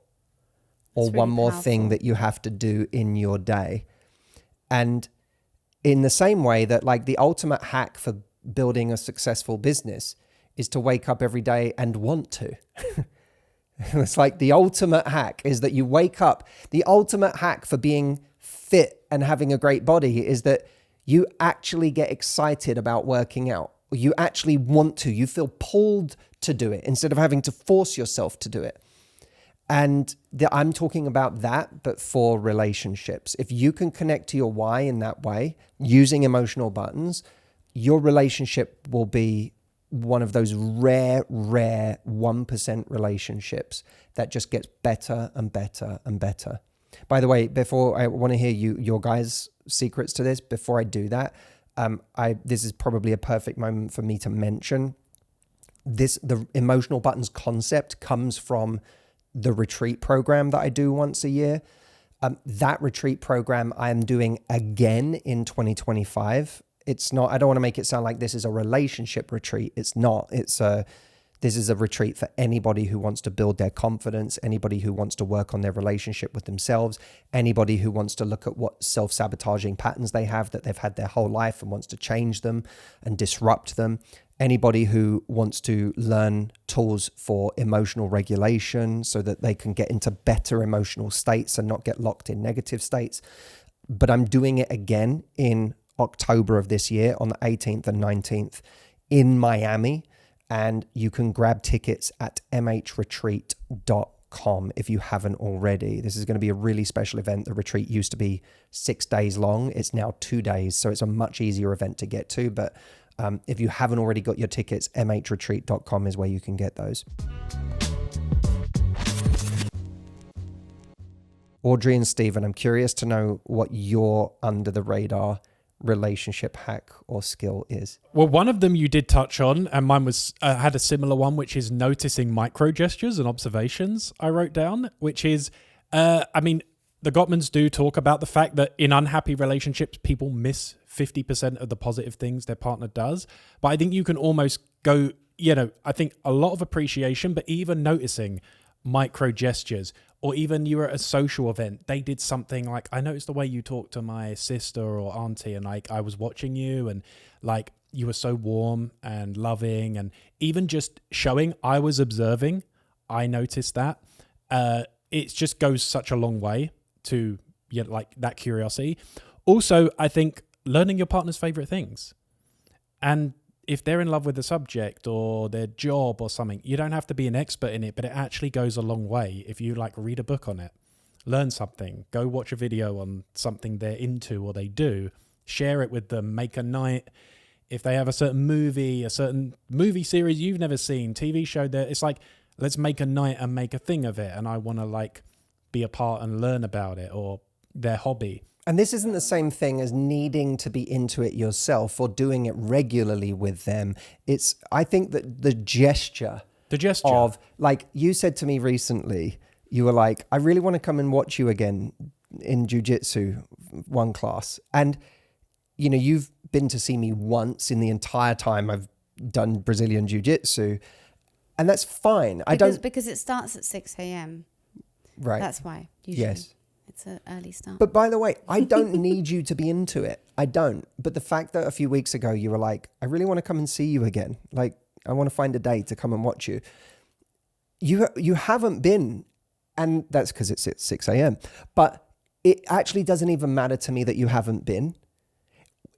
S1: or
S3: really
S1: one more
S3: powerful
S1: thing that you have to do in your day. And in the same way that like the ultimate hack for building a successful business is to wake up every day and want to. It's like the ultimate hack is that you wake up. The ultimate hack for being fit and having a great body is that you actually get excited about working out. You actually want to. You feel pulled to do it instead of having to force yourself to do it. And I'm talking about that, but for relationships. If you can connect to your why in that way, using emotional buttons, your relationship will be one of those rare 1% relationships that just gets better and better and better. By the way, before I want to hear your guys' secrets to this, before I do that, this is probably a perfect moment for me to mention this. The emotional buttons concept comes from the retreat program that I do once a year. That retreat program I am doing again in 2025. It's not, I don't want to make it sound like this is a relationship retreat. It's not. This is a retreat for anybody who wants to build their confidence, anybody who wants to work on their relationship with themselves, anybody who wants to look at what self-sabotaging patterns they have that they've had their whole life and wants to change them and disrupt them, anybody who wants to learn tools for emotional regulation so that they can get into better emotional states and not get locked in negative states. But I'm doing it again in October of this year on the 18th and 19th in Miami. And you can grab tickets at mhretreat.com if you haven't already. This is going to be a really special event. The retreat used to be 6 days long. It's now 2 days. So it's a much easier event to get to. But if you haven't already got your tickets, mhretreat.com is where you can get those. Audrey and Stephen, I'm curious to know what your under the radar relationship hack or skill is.
S2: Well, one of them you did touch on, and mine was had a similar one, which is noticing micro gestures and observations. I wrote down, which is, the Gottmans do talk about the fact that in unhappy relationships, people miss 50% of the positive things their partner does. But I think you can almost go, I think a lot of appreciation, but even noticing micro gestures. Or even you were at a social event, they did something like, I noticed the way you talked to my sister or auntie, and like I was watching you, and like you were so warm and loving, and even just showing I was observing, I noticed that. It just goes such a long way to like that curiosity. Also, I think learning your partner's favorite things. And if they're in love with the subject or their job or something, you don't have to be an expert in it, but it actually goes a long way. If you like read a book on it, learn something, go watch a video on something they're into or they do, share it with them, make a night. If they have a certain movie series you've never seen, TV show, there, it's like, let's make a night and make a thing of it. And I want to like be a part and learn about it, or their hobby.
S1: And this isn't the same thing as needing to be into it yourself or doing it regularly with them. I think that the gesture of, like you said to me recently, you were like, I really want to come and watch you again in jiu-jitsu one class. And, you've been to see me once in the entire time I've done Brazilian jiu-jitsu. And that's fine.
S3: Because it starts at 6 a.m.
S1: Right.
S3: That's why. Usually.
S1: Yes.
S3: It's an early start.
S1: But by the way, I don't need you to be into it. I don't. But the fact that a few weeks ago you were like, I really want to come and see you again. Like, I want to find a day to come and watch you. You haven't been. And that's because it's at 6 a.m. But it actually doesn't even matter to me that you haven't been.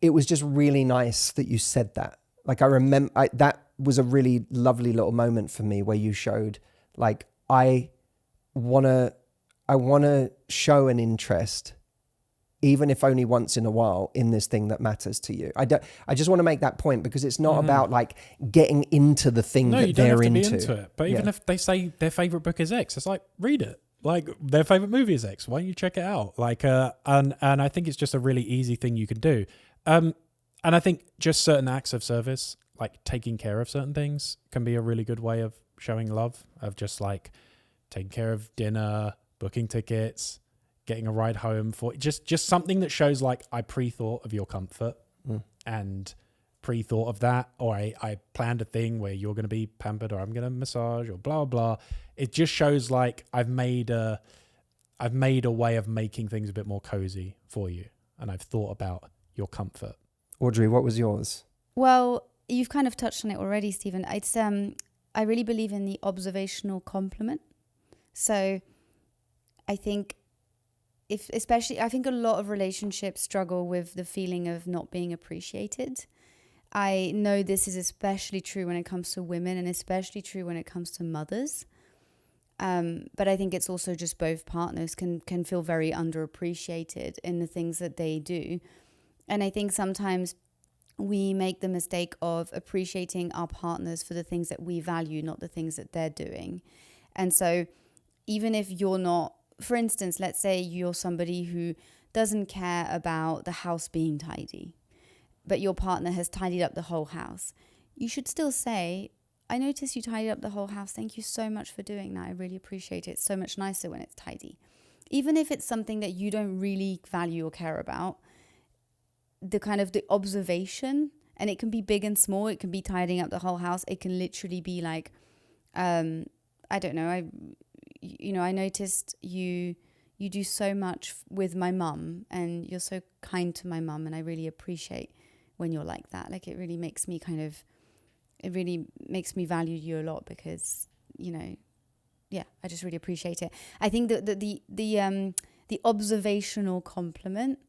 S1: It was just really nice that you said that. Like, I remember that was a really lovely little moment for me where you showed, like, I want to show an interest even if only once in a while, in this thing that matters to you. I just want to make that point, because it's not about like getting into the thing that they're into. No, you don't have to be into
S2: it. But even if they say their favorite book is X, it's like, read it. Like, their favorite movie is X. Why don't you check it out? Like, and I think it's just a really easy thing you can do. And I think just certain acts of service, like taking care of certain things, can be a really good way of showing love, of just like taking care of dinner, booking tickets, getting a ride home, for just something that shows like I pre-thought of your comfort and pre-thought of that, or I planned a thing where you're going to be pampered, or I'm going to massage, or blah, blah. It just shows like I've made a way of making things a bit more cozy for you. And I've thought about your comfort.
S1: Audrey, what was yours?
S3: Well, you've kind of touched on it already, Stephen. It's I really believe in the observational compliment. So I think I think a lot of relationships struggle with the feeling of not being appreciated. I know this is especially true when it comes to women, and especially true when it comes to mothers. But I think it's also just both partners can feel very underappreciated in the things that they do. And I think sometimes we make the mistake of appreciating our partners for the things that we value, not the things that they're doing. And so even if you're not, for instance, let's say you're somebody who doesn't care about the house being tidy, but your partner has tidied up the whole house, you should still say, I noticed you tidied up the whole house. Thank you so much for doing that. I really appreciate it. It's so much nicer when it's tidy. Even if it's something that you don't really value or care about, the observation, and it can be big and small. It can be tidying up the whole house. It can literally be like, I don't know. I noticed you do so much with my mum, and you're so kind to my mum, and I really appreciate when you're like that. Like, it really makes me value you a lot, because, I just really appreciate it. I think that the observational compliment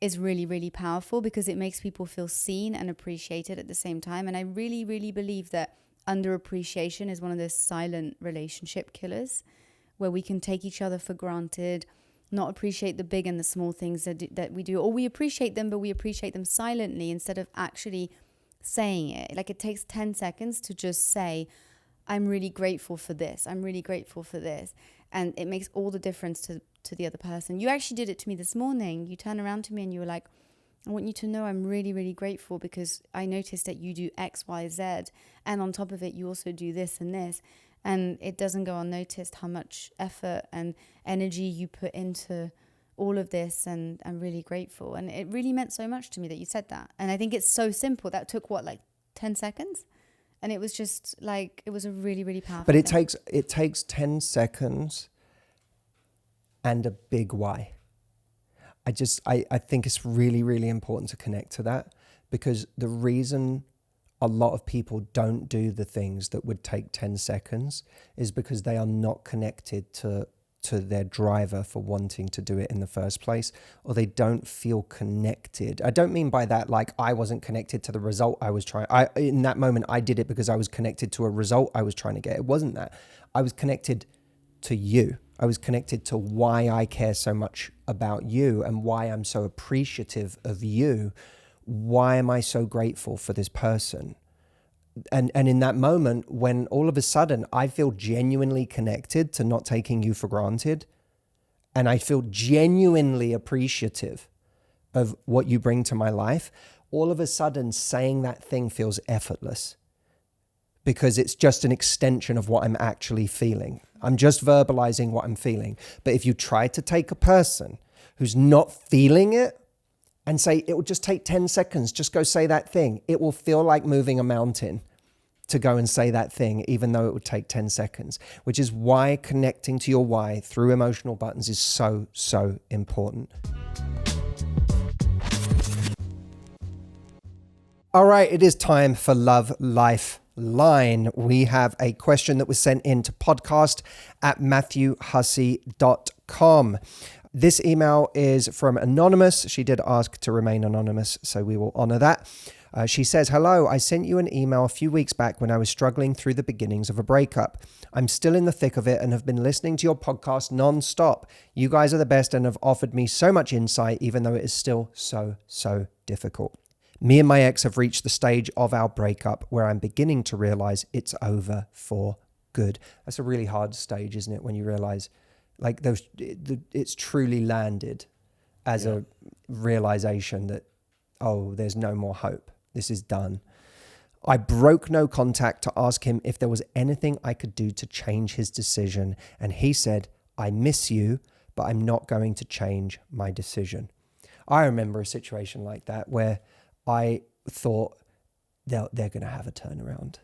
S3: is really, really powerful, because it makes people feel seen and appreciated at the same time. And I really, really believe that underappreciation is one of those silent relationship killers, where we can take each other for granted, not appreciate the big and the small things that we do, or we appreciate them, but we appreciate them silently instead of actually saying it. Like, it takes 10 seconds to just say, I'm really grateful for this. I'm really grateful for this. And it makes all the difference to the other person. You actually did it to me this morning. You turned around to me and you were like, I want you to know I'm really, really grateful, because I noticed that you do X, Y, Z. And on top of it, you also do this and this. And it doesn't go unnoticed how much effort and energy you put into all of this, and I'm really grateful. And it really meant so much to me that you said that. And I think it's so simple. That took 10 seconds? And it was just like, it was a really, really powerful
S1: But
S3: thing.
S1: it takes 10 seconds and a big why. I think it's really, really important to connect to that, because the reason a lot of people don't do the things that would take 10 seconds is because they are not connected to their driver for wanting to do it in the first place, or they don't feel connected. I don't mean by that like I wasn't connected to the result I was trying. In that moment, I did it because I was connected to a result I was trying to get. It wasn't that. I was connected to you. I was connected to why I care so much about you, and why I'm so appreciative of you. Why am I so grateful for this person? And in that moment, when all of a sudden I feel genuinely connected to not taking you for granted, and I feel genuinely appreciative of what you bring to my life, all of a sudden saying that thing feels effortless, because it's just an extension of what I'm actually feeling. I'm just verbalizing what I'm feeling. But if you try to take a person who's not feeling it and say, it will just take 10 seconds, just go say that thing, it will feel like moving a mountain to go and say that thing, even though it would take 10 seconds, which is why connecting to your why through emotional buttons is so, so important. All right, it is time for Love Lifeline. We have a question that was sent in to podcast@matthewhussey.com. This email is from Anonymous. She did ask to remain anonymous, so we will honor that. She says, hello, I sent you an email a few weeks back when I was struggling through the beginnings of a breakup. I'm still in the thick of it and have been listening to your podcast non-stop. You guys are the best and have offered me so much insight, even though it is still so difficult. Me and my ex have reached the stage of our breakup where I'm beginning to realize it's over for good. That's a really hard stage, isn't it? When you realize like it's truly landed as a realization that, oh, there's no more hope. This is done. I broke no contact to ask him if there was anything I could do to change his decision. And he said, I miss you, but I'm not going to change my decision. I remember a situation like that where I thought they're going to have a turnaround.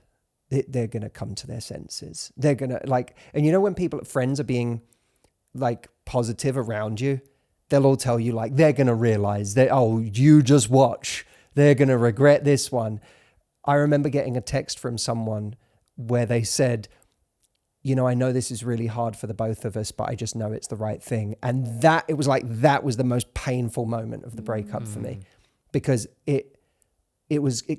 S1: They're going to come to their senses. They're going to and you know, when friends are being like positive around you, they'll all tell you like, they're going to realize that, oh, you just watch. They're going to regret this one. I remember getting a text from someone where they said, you know, I know this is really hard for the both of us, but I just know it's the right thing. And that was the most painful moment of the breakup for me, because it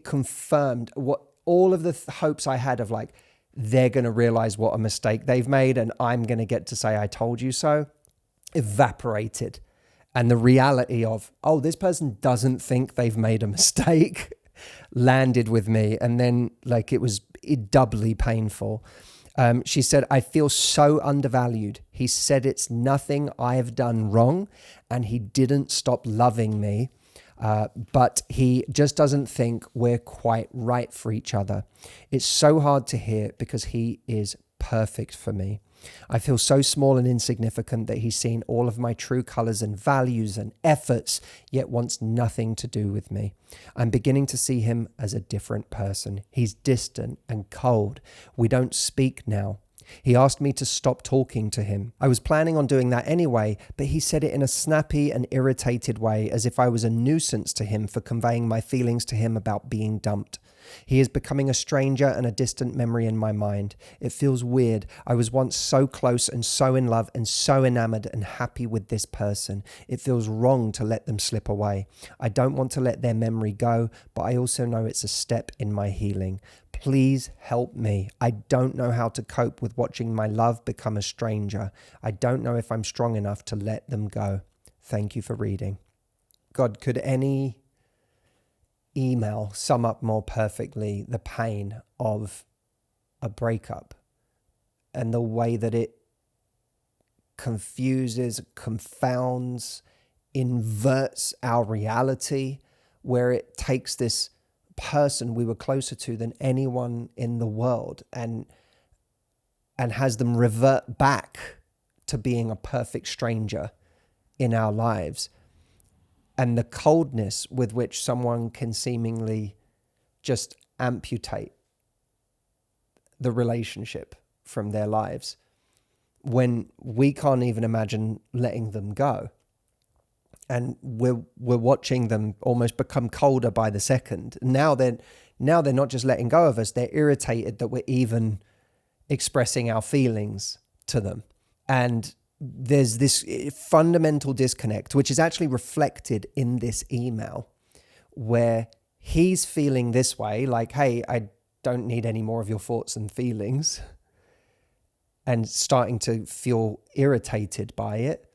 S1: confirmed what all of the hopes I had of like, they're going to realize what a mistake they've made and I'm going to get to say, I told you so, evaporated. And the reality of, oh, this person doesn't think they've made a mistake landed with me. And then like it was doubly painful. She said, I feel so undervalued. He said it's nothing I've done wrong and he didn't stop loving me. But he just doesn't think we're quite right for each other. It's so hard to hear because he is perfect for me. I feel so small and insignificant that he's seen all of my true colors and values and efforts, yet wants nothing to do with me. I'm beginning to see him as a different person. He's distant and cold. We don't speak now. He asked me to stop talking to him. I was planning on doing that anyway, but he said it in a snappy and irritated way, as if I was a nuisance to him for conveying my feelings to him about being dumped. He is becoming a stranger and a distant memory in my mind. It feels weird. I was once so close and so in love and so enamored and happy with this person. It feels wrong to let them slip away. I don't want to let their memory go, but I also know it's a step in my healing. Please help me. I don't know how to cope with watching my love become a stranger. I don't know if I'm strong enough to let them go. Thank you for reading. God, could any email sum up more perfectly the pain of a breakup and the way that it confuses, confounds, inverts our reality, where it takes this person we were closer to than anyone in the world and has them revert back to being a perfect stranger in our lives. And the coldness with which someone can seemingly just amputate the relationship from their lives when we can't even imagine letting them go. And we're watching them almost become colder by the second. Now they're not just letting go of us, they're irritated that we're even expressing our feelings to them. And there's this fundamental disconnect, which is actually reflected in this email, where he's feeling this way, like, hey, I don't need any more of your thoughts and feelings, and starting to feel irritated by it.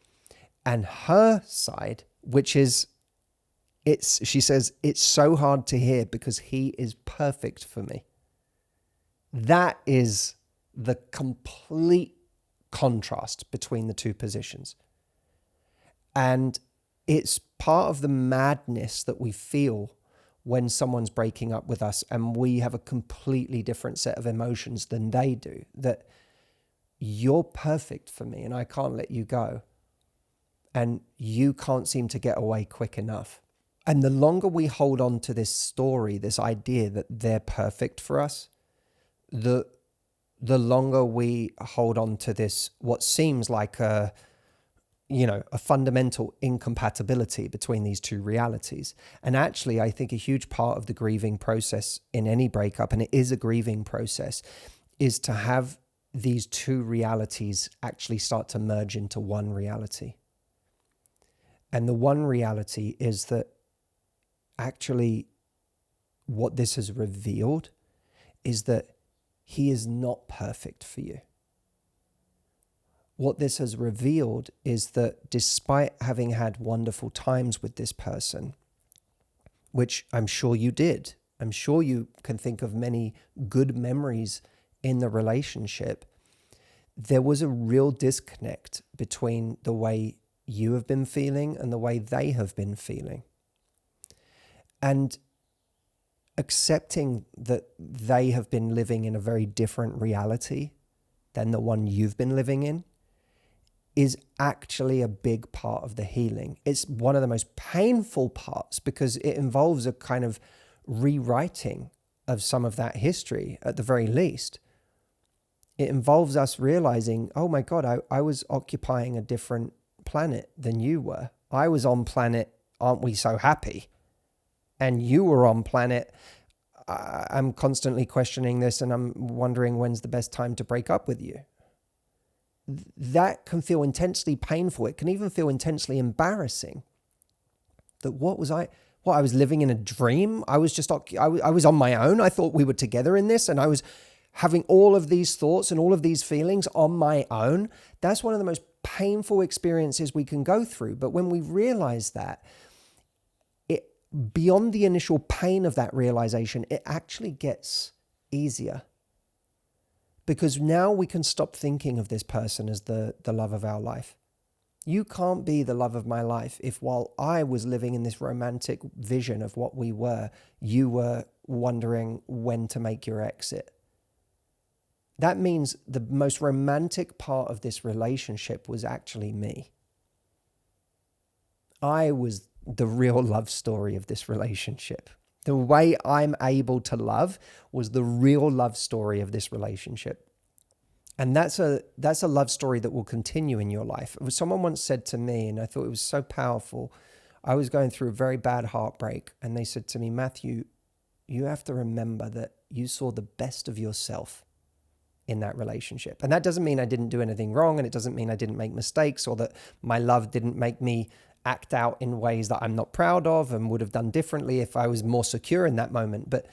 S1: And her side, which is, she says, it's so hard to hear because he is perfect for me. That is the complete contrast between the two positions. And it's part of the madness that we feel when someone's breaking up with us and we have a completely different set of emotions than they do, that you're perfect for me and I can't let you go. And you can't seem to get away quick enough. And the longer we hold on to this story, this idea that they're perfect for us, the longer we hold on to this, what seems like a fundamental incompatibility between these two realities. And actually, I think a huge part of the grieving process in any breakup, and it is a grieving process, is to have these two realities actually start to merge into one reality. And the one reality is that actually what this has revealed is that he is not perfect for you. What this has revealed is that despite having had wonderful times with this person, which I'm sure you did, I'm sure you can think of many good memories in the relationship, there was a real disconnect between the way you have been feeling and the way they have been feeling. And accepting that they have been living in a very different reality than the one you've been living in is actually a big part of the healing. It's one of the most painful parts because it involves a kind of rewriting of some of that history at the very least. It involves us realizing, oh my God, I was occupying a different planet than you were. I was on planet, aren't we so happy? And you were on planet, I'm constantly questioning this and I'm wondering when's the best time to break up with you. That can feel intensely painful. It can even feel intensely embarrassing. That what I was living in a dream? I was on my own. I thought we were together in this and I was having all of these thoughts and all of these feelings on my own. That's one of the most painful experiences we can go through. But when we realize that, beyond the initial pain of that realization, it actually gets easier. Because now we can stop thinking of this person as the love of our life. You can't be the love of my life if while I was living in this romantic vision of what we were, you were wondering when to make your exit. That means the most romantic part of this relationship was actually me. I was the real love story of this relationship. The way I'm able to love was the real love story of this relationship. And that's a love story that will continue in your life. Someone once said to me, and I thought it was so powerful, I was going through a very bad heartbreak, and they said to me, Matthew, you have to remember that you saw the best of yourself in that relationship. And that doesn't mean I didn't do anything wrong, and it doesn't mean I didn't make mistakes or that my love didn't make me act out in ways that I'm not proud of and would have done differently if I was more secure in that moment. But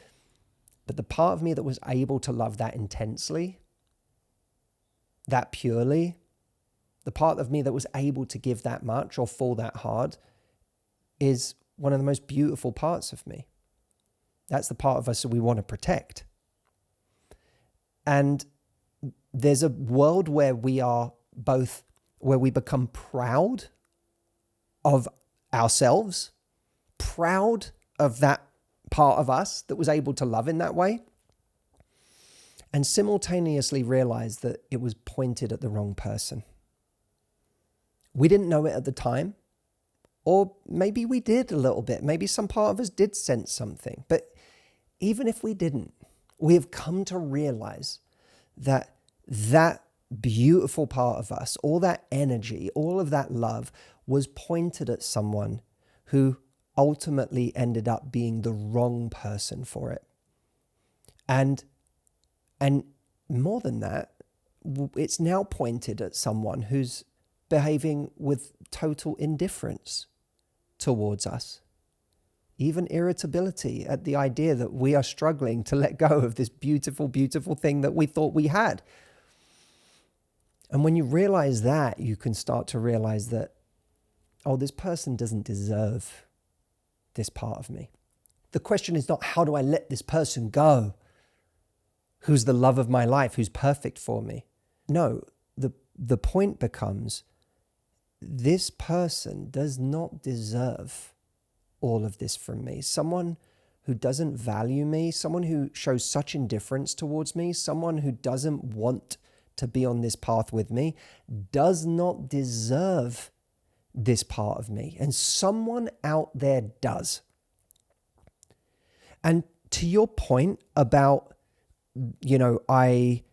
S1: the part of me that was able to love that intensely, that purely, the part of me that was able to give that much or fall that hard is one of the most beautiful parts of me. That's the part of us that we want to protect. And there's a world where we become proud of ourselves, proud of that part of us that was able to love in that way, and simultaneously realize that it was pointed at the wrong person. We didn't know it at the time, or maybe we did a little bit. Maybe some part of us did sense something. But even if we didn't, we have come to realize that that beautiful part of us, all that energy, all of that love was pointed at someone who ultimately ended up being the wrong person for it. And more than that, it's now pointed at someone who's behaving with total indifference towards us. Even irritability at the idea that we are struggling to let go of this beautiful, beautiful thing that we thought we had. And when you realize that, you can start to realize that, oh, this person doesn't deserve this part of me. The question is not, how do I let this person go? Who's the love of my life? Who's perfect for me? No, the point becomes, this person does not deserve all of this from me. Someone who doesn't value me, someone who shows such indifference towards me, someone who doesn't want to be on this path with me, does not deserve this part of me. And someone out there does. And to your point about, I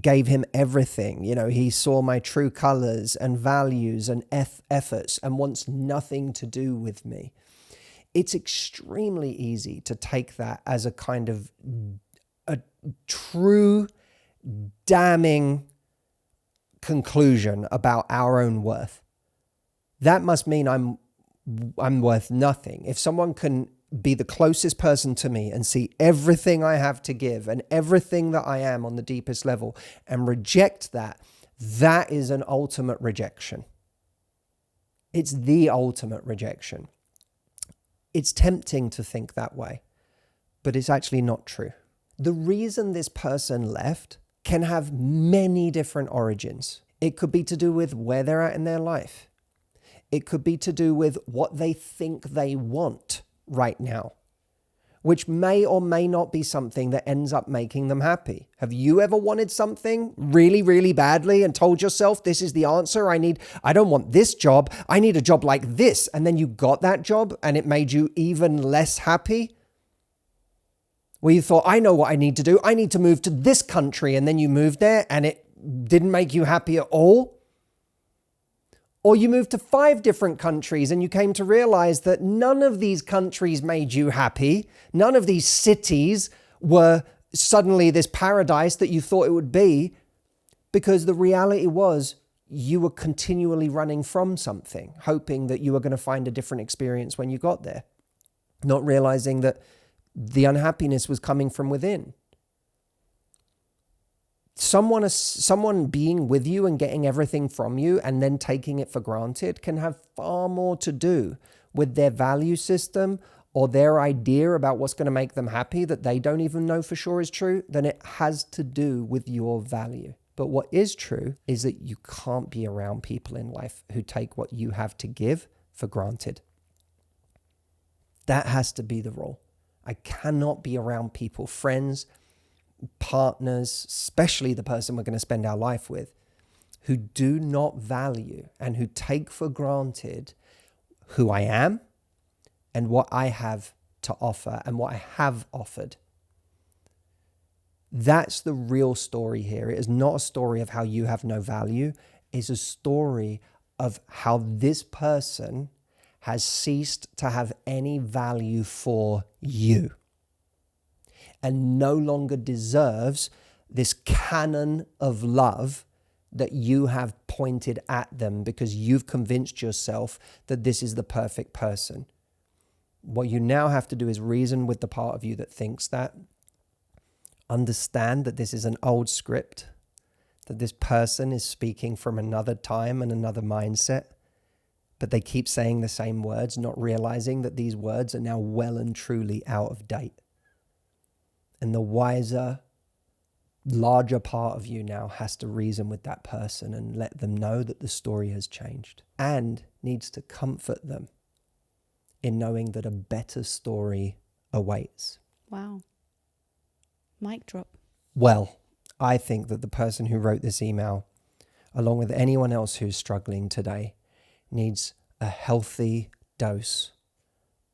S1: gave him everything, he saw my true colors and values and efforts and wants nothing to do with me. It's extremely easy to take that as a kind of a true damning conclusion about our own worth. That must mean I'm worth nothing. If someone can be the closest person to me and see everything I have to give and everything that I am on the deepest level and reject that, that is an ultimate rejection. It's the ultimate rejection. It's tempting to think that way, but it's actually not true. The reason this person left can have many different origins. It could be to do with where they're at in their life. It could be to do with what they think they want right now, which may or may not be something that ends up making them happy. Have you ever wanted something really, really badly and told yourself, this is the answer I need? I don't want this job. I need a job like this. And then you got that job and it made you even less happy. Where you thought, I know what I need to do. I need to move to this country. And then you moved there and it didn't make you happy at all. Or you moved to 5 different countries and you came to realize that none of these countries made you happy. None of these cities were suddenly this paradise that you thought it would be, because the reality was you were continually running from something, hoping that you were going to find a different experience when you got there, not realizing that the unhappiness was coming from within. Someone being with you and getting everything from you and then taking it for granted can have far more to do with their value system or their idea about what's going to make them happy that they don't even know for sure is true than it has to do with your value. But what is true is that you can't be around people in life who take what you have to give for granted. That has to be the rule. I cannot be around people, friends, partners, especially the person we're going to spend our life with, who do not value and who take for granted who I am and what I have to offer and what I have offered. That's the real story here. It is not a story of how you have no value. It's a story of how this person has ceased to have any value for you and no longer deserves this canon of love that you have pointed at them because you've convinced yourself that this is the perfect person. What you now have to do is reason with the part of you that thinks that, understand that this is an old script, that this person is speaking from another time and another mindset, but they keep saying the same words, not realizing that these words are now well and truly out of date. And the wiser, larger part of you now has to reason with that person and let them know that the story has changed, and needs to comfort them in knowing that a better story awaits.
S3: Wow. Mic drop.
S1: Well, I think that the person who wrote this email, along with anyone else who's struggling today, needs a healthy dose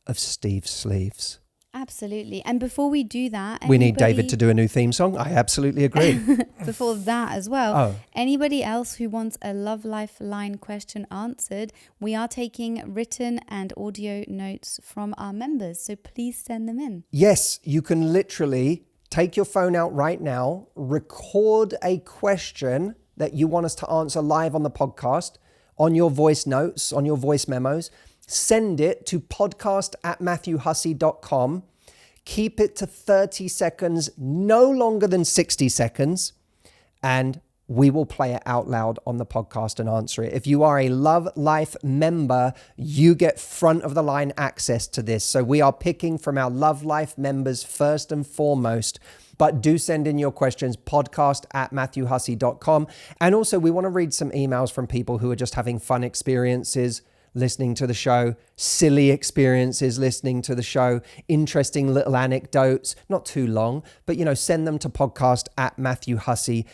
S1: of Steve Sleeves.
S3: Absolutely. And before we do that,
S1: we need David to do a new theme song. I absolutely agree.
S3: Before that as well, anybody else who wants a Love Lifeline question answered, we are taking written and audio notes from our members. So please send them in.
S1: Yes, you can literally take your phone out right now, record a question that you want us to answer live on the podcast, on your voice notes, on your voice memos. Send it to podcast@matthewhussey.com. Keep it to 30 seconds, no longer than 60 seconds, and we will play it out loud on the podcast and answer it. If you are a Love Life member, you get front of the line access to this. So we are picking from our Love Life members first and foremost. But do send in your questions, podcast@matthewhussey.com. And also, we want to read some emails from people who are just having fun experiences listening to the show, silly experiences listening to the show, interesting little anecdotes, not too long, but, send them to podcast@matthewhussey.com.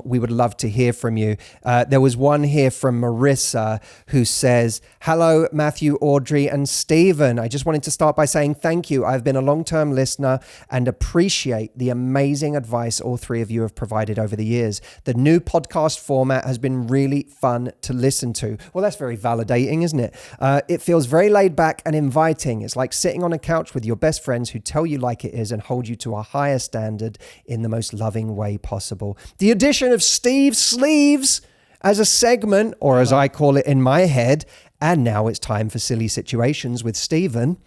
S1: We would love to hear from you. There was one here from Marissa who says, "Hello, Matthew, Audrey, and Stephen. I just wanted to start by saying thank you. I've been a long-term listener and appreciate the amazing advice all three of you have provided over the years. The new podcast format has been really fun to listen to." Well, that's very validating, isn't it? It feels very laid back and inviting. It's like sitting on a couch with your best friends who tell you like it is and hold you to a higher standard in the most loving way possible. The addition of Steve Sleeves as a segment, or as I call it in my head, and now it's time for Silly Situations with Stephen.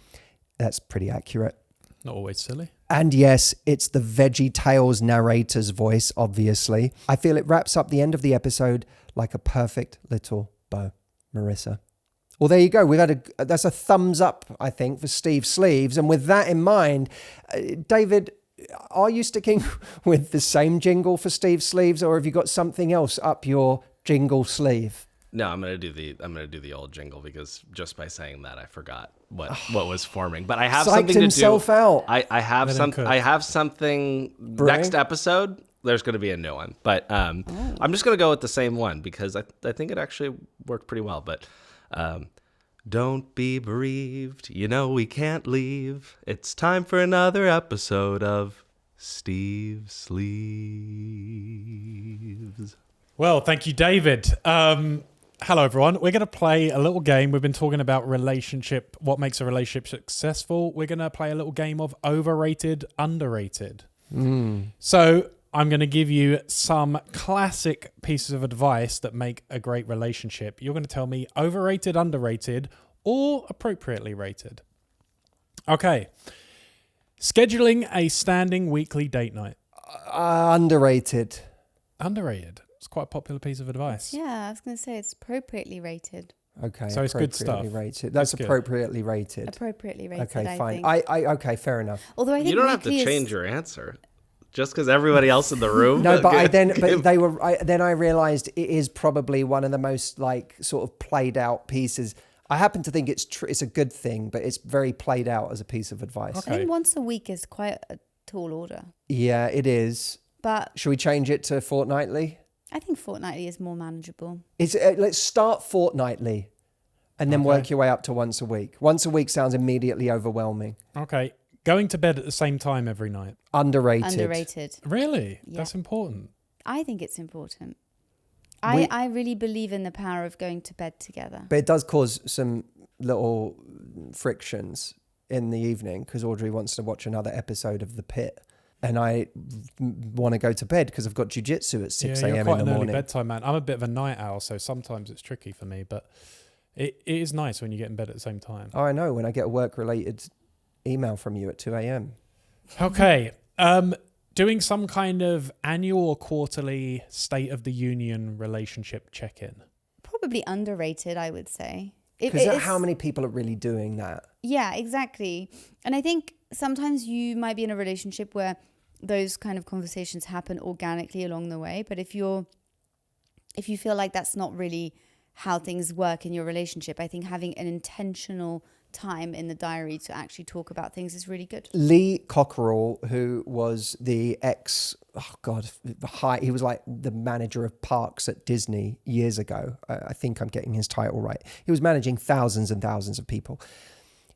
S1: That's pretty accurate.
S2: Not always silly.
S1: And yes, it's the Veggie Tales narrator's voice, obviously. I feel it wraps up the end of the episode like a perfect little bow. Marissa. Well, there you go. That's a thumbs up, I think, for Steve Sleeves. And with that in mind, David, are you sticking with the same jingle for Steve Sleeves, or have you got something else up your jingle sleeve?
S4: No, I'm gonna do the old jingle, because just by saying that I forgot what was forming. But I have
S1: Psyched
S4: something to
S1: himself
S4: do.
S1: out.
S4: I have something. Next episode, there's gonna be a new one, but I'm just gonna go with the same one because I think it actually worked pretty well. But don't be bereaved, you know we can't leave. It's time for another episode of Steve Sleeves.
S2: Well, thank you, David. Hello, everyone. We're going to play a little game. We've been talking about what makes a relationship successful. We're going to play a little game of overrated, underrated. So I'm going to give you some classic pieces of advice that make a great relationship. You're going to tell me overrated, underrated, or appropriately rated. Okay. Scheduling a standing weekly date night.
S1: Underrated.
S2: Underrated. It's quite a popular piece of advice.
S3: Yeah, I was going to say it's appropriately rated.
S1: Okay,
S2: so it's good stuff.
S1: Rated. That's appropriately rated.
S3: Appropriately rated.
S1: Okay, fine.
S3: I think.
S1: Okay, fair enough.
S3: Although I think
S4: you don't have to change your answer just because everybody else in the room.
S1: No, but I realised it is probably one of the most like sort of played out pieces. I happen to think it's a good thing, but it's very played out as a piece of advice.
S2: Okay.
S3: I think once a week is quite a tall order.
S1: Yeah, it is.
S3: But
S1: should we change it to fortnightly?
S3: I think fortnightly is more manageable.
S1: Let's start fortnightly and then work your way up to once a week. Once a week sounds immediately overwhelming.
S2: Okay. Going to bed at the same time every night.
S3: Underrated.
S2: Really?
S3: Yeah.
S2: That's important.
S3: I think it's important. I really believe in the power of going to bed together.
S1: But it does cause some little frictions in the evening because Audrey wants to watch another episode of The Pit. And I want to go to bed because I've got jiu-jitsu at 6 a.m. in the morning.
S2: You're quite an early bedtime man. I'm a bit of a night owl, so sometimes it's tricky for me. But it is nice when you get in bed at the same time.
S1: Oh, I know. When I get a work-related email from you at 2 a.m.
S2: Okay. Doing some kind of annual or quarterly State of the Union relationship check-in.
S3: Probably underrated, I would say.
S1: Because how many people are really doing that? Yeah,
S3: exactly. And I think sometimes you might be in a relationship where those kind of conversations happen organically along the way. But if you feel like that's not really how things work in your relationship, I think having an intentional time in the diary to actually talk about things is really good.
S1: Lee Cockerell, who was the he was like the manager of parks at Disney years ago. I think I'm getting his title right. He was managing thousands and thousands of people.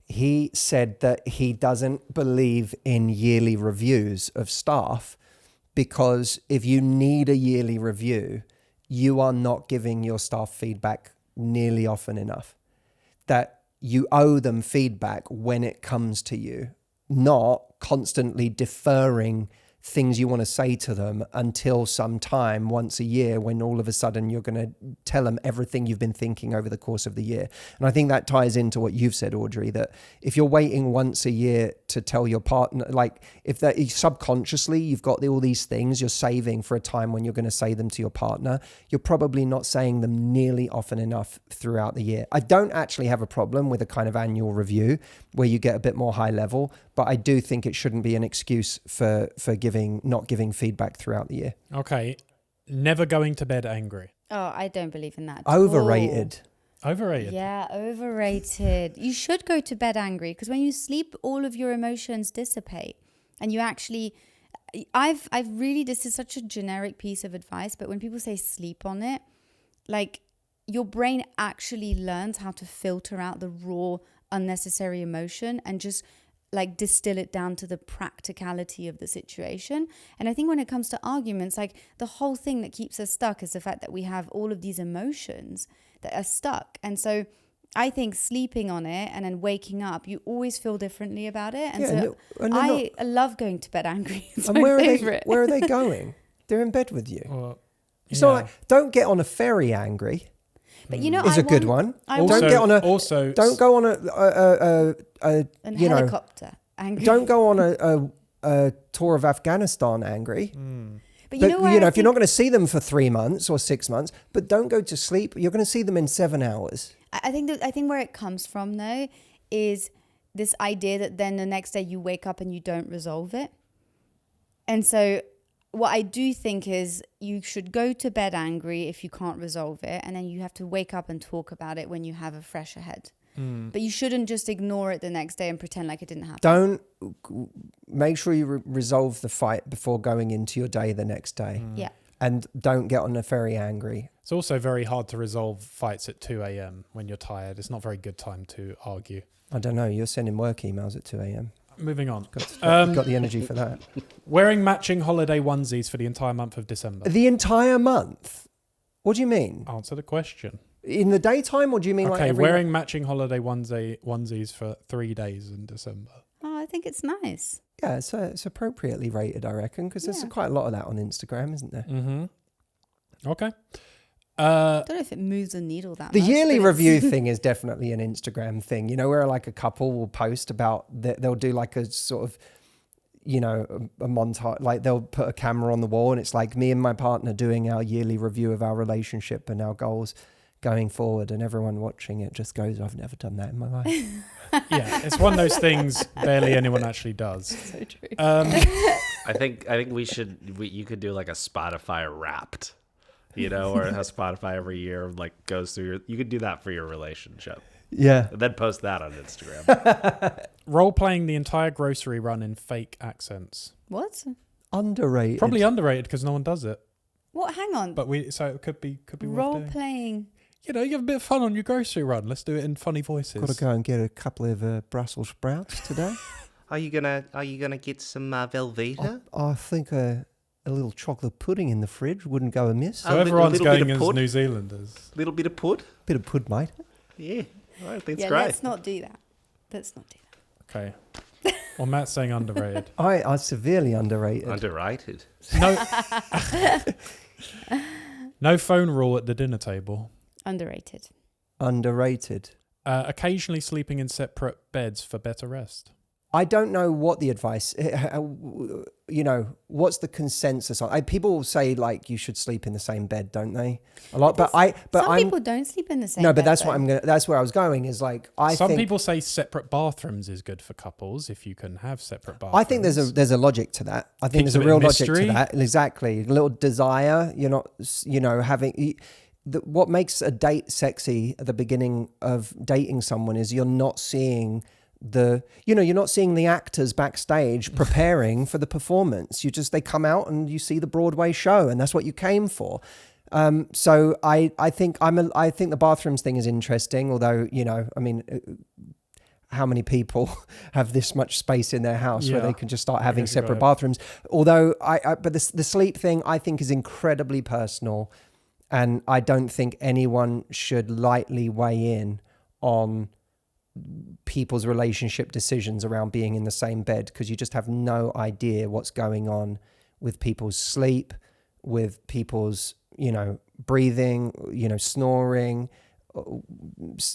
S1: He said that he doesn't believe in yearly reviews of staff because if you need a yearly review, you are not giving your staff feedback nearly often enough. That you owe them feedback when it comes to you, not constantly deferring things you want to say to them until some time once a year when all of a sudden you're going to tell them everything you've been thinking over the course of the year. And I think that ties into what you've said, Audrey, that if you're waiting once a year to tell your partner, like if that subconsciously you've got all these things you're saving for a time when you're going to say them to your partner, you're probably not saying them nearly often enough throughout the year. I don't actually have a problem with a kind of annual review where you get a bit more high level, but I do think it shouldn't be an excuse for not giving feedback throughout the year.
S2: Okay. Never going to bed angry.
S3: Oh, I don't believe in that.
S1: Overrated.
S2: Overrated?
S3: Yeah, overrated. You should go to bed angry because when you sleep, all of your emotions dissipate. And you actually... I've really... This is such a generic piece of advice, but when people say sleep on it, like your brain actually learns how to filter out the raw, unnecessary emotion and just like distill it down to the practicality of the situation. And I think when it comes to arguments, like the whole thing that keeps us stuck is the fact that we have all of these emotions that are stuck. And so I think sleeping on it and then waking up, you always feel differently about it. And I love going to bed angry. It's
S1: and
S3: my favorite.
S1: Where are they going? They're in bed with you.
S2: Well,
S1: it's not like, don't get on a ferry angry.
S3: But you know,
S1: is a good one.
S3: I
S1: Don't get on a
S2: also
S1: don't go on
S3: an
S1: you know,
S3: helicopter angry.
S1: don't go on a tour of Afghanistan angry.
S3: But
S1: But
S3: you know, where I
S1: if you're
S3: think-
S1: not going to see them for 3 months or 6 months, but don't go to sleep. You're going to see them in 7 hours.
S3: I think where it comes from though is this idea that then the next day you wake up and you don't resolve it. And so what I do think is you should go to bed angry if you can't resolve it, and then you have to wake up and talk about it when you have a fresher head. But you shouldn't just ignore it the next day and pretend like it didn't happen.
S1: Don't make sure you resolve the fight before going into your day the next day.
S3: Yeah.
S1: And don't get on a ferry angry.
S2: It's also very hard to resolve fights at 2 a.m. when you're tired. It's not a very good time to argue.
S1: I don't know. You're sending work emails at 2 a.m.
S2: Moving on.
S1: Got the energy for that.
S2: Wearing matching holiday onesies for the entire month of December.
S1: The entire month? What do you mean?
S2: Answer the question.
S1: In the daytime, or do you mean like
S2: Okay,
S1: every
S2: wearing matching holiday onesies for 3 days in December.
S3: Oh, I think it's nice.
S1: Yeah, it's appropriately rated, I reckon, because there's
S3: Yeah.
S1: quite a lot of that on Instagram, isn't there?
S2: Mm-hmm. Okay.
S3: I don't know if it moves the needle that
S1: The
S3: much.
S1: yearly
S3: but it's-
S1: review thing is definitely an Instagram thing, you know, where like a couple will post about, they'll do like a sort of, you know, a montage, like they'll put a camera on the wall and it's like me and my partner doing our yearly review of our relationship and our goals going forward, and everyone watching it just goes, I've never done that in my life.
S2: Yeah, it's one of those things barely anyone actually does.
S3: So true.
S4: I think you could do like a Spotify Wrapped, you know, or how Spotify every year like goes through you could do that for your relationship.
S1: Yeah.
S4: And then post that on Instagram.
S2: Role-playing the entire grocery run in fake accents.
S3: What?
S1: Underrated.
S2: Probably underrated because no one does it.
S3: What? Hang on.
S2: But so it could be worth
S3: Role
S2: doing.
S3: playing.
S2: You know, you have a bit of fun on your grocery run. Let's do it in funny voices.
S1: Got to go and get a couple of Brussels sprouts today.
S4: Are you gonna get some Velveeta?
S1: I think a little chocolate pudding in the fridge wouldn't go amiss.
S2: So
S4: A
S2: everyone's
S4: little bit
S2: going
S4: of
S2: as
S4: pud?
S2: New Zealanders.
S4: Little bit of pud?
S1: Bit of pud, mate.
S4: Yeah, I think it's
S3: Yeah,
S4: great.
S3: let's not do that. Let's not do that.
S2: Okay. Well, Matt's saying underrated.
S1: I severely underrated.
S4: Underrated.
S2: No, no phone rule at the dinner table.
S3: Underrated.
S1: Underrated.
S2: Occasionally sleeping in separate beds for better rest.
S1: I don't know what the advice, you know, what's the consensus on? People say like you should sleep in the same bed, don't they? A lot, but
S3: Some people don't sleep in the same
S1: no, but
S3: bed,
S1: that's
S3: though.
S1: what that's where I was going is like,
S2: Some
S1: think
S2: people say separate bathrooms is good for couples if you can have separate bathrooms.
S1: I think there's a logic to that. I think
S2: Keeps
S1: there's
S2: a
S1: a
S2: bit
S1: real
S2: of
S1: logic to
S2: mystery.
S1: that. Exactly. A little desire. You're not, you know, having what makes a date sexy at the beginning of dating someone is you're not seeing you're not seeing the actors backstage preparing for the performance. They come out and you see the Broadway show, and that's what you came for. So I think the bathrooms thing is interesting, although, you know, I mean, how many people have this much space in their house where
S2: Yeah.
S1: they can just start having
S2: guess you
S1: separate
S2: gotta-
S1: bathrooms? Although but the sleep thing I think is incredibly personal, and I don't think anyone should lightly weigh in on people's relationship decisions around being in the same bed, because you just have no idea what's going on with people's sleep, with people's, you know, breathing, you know, snoring,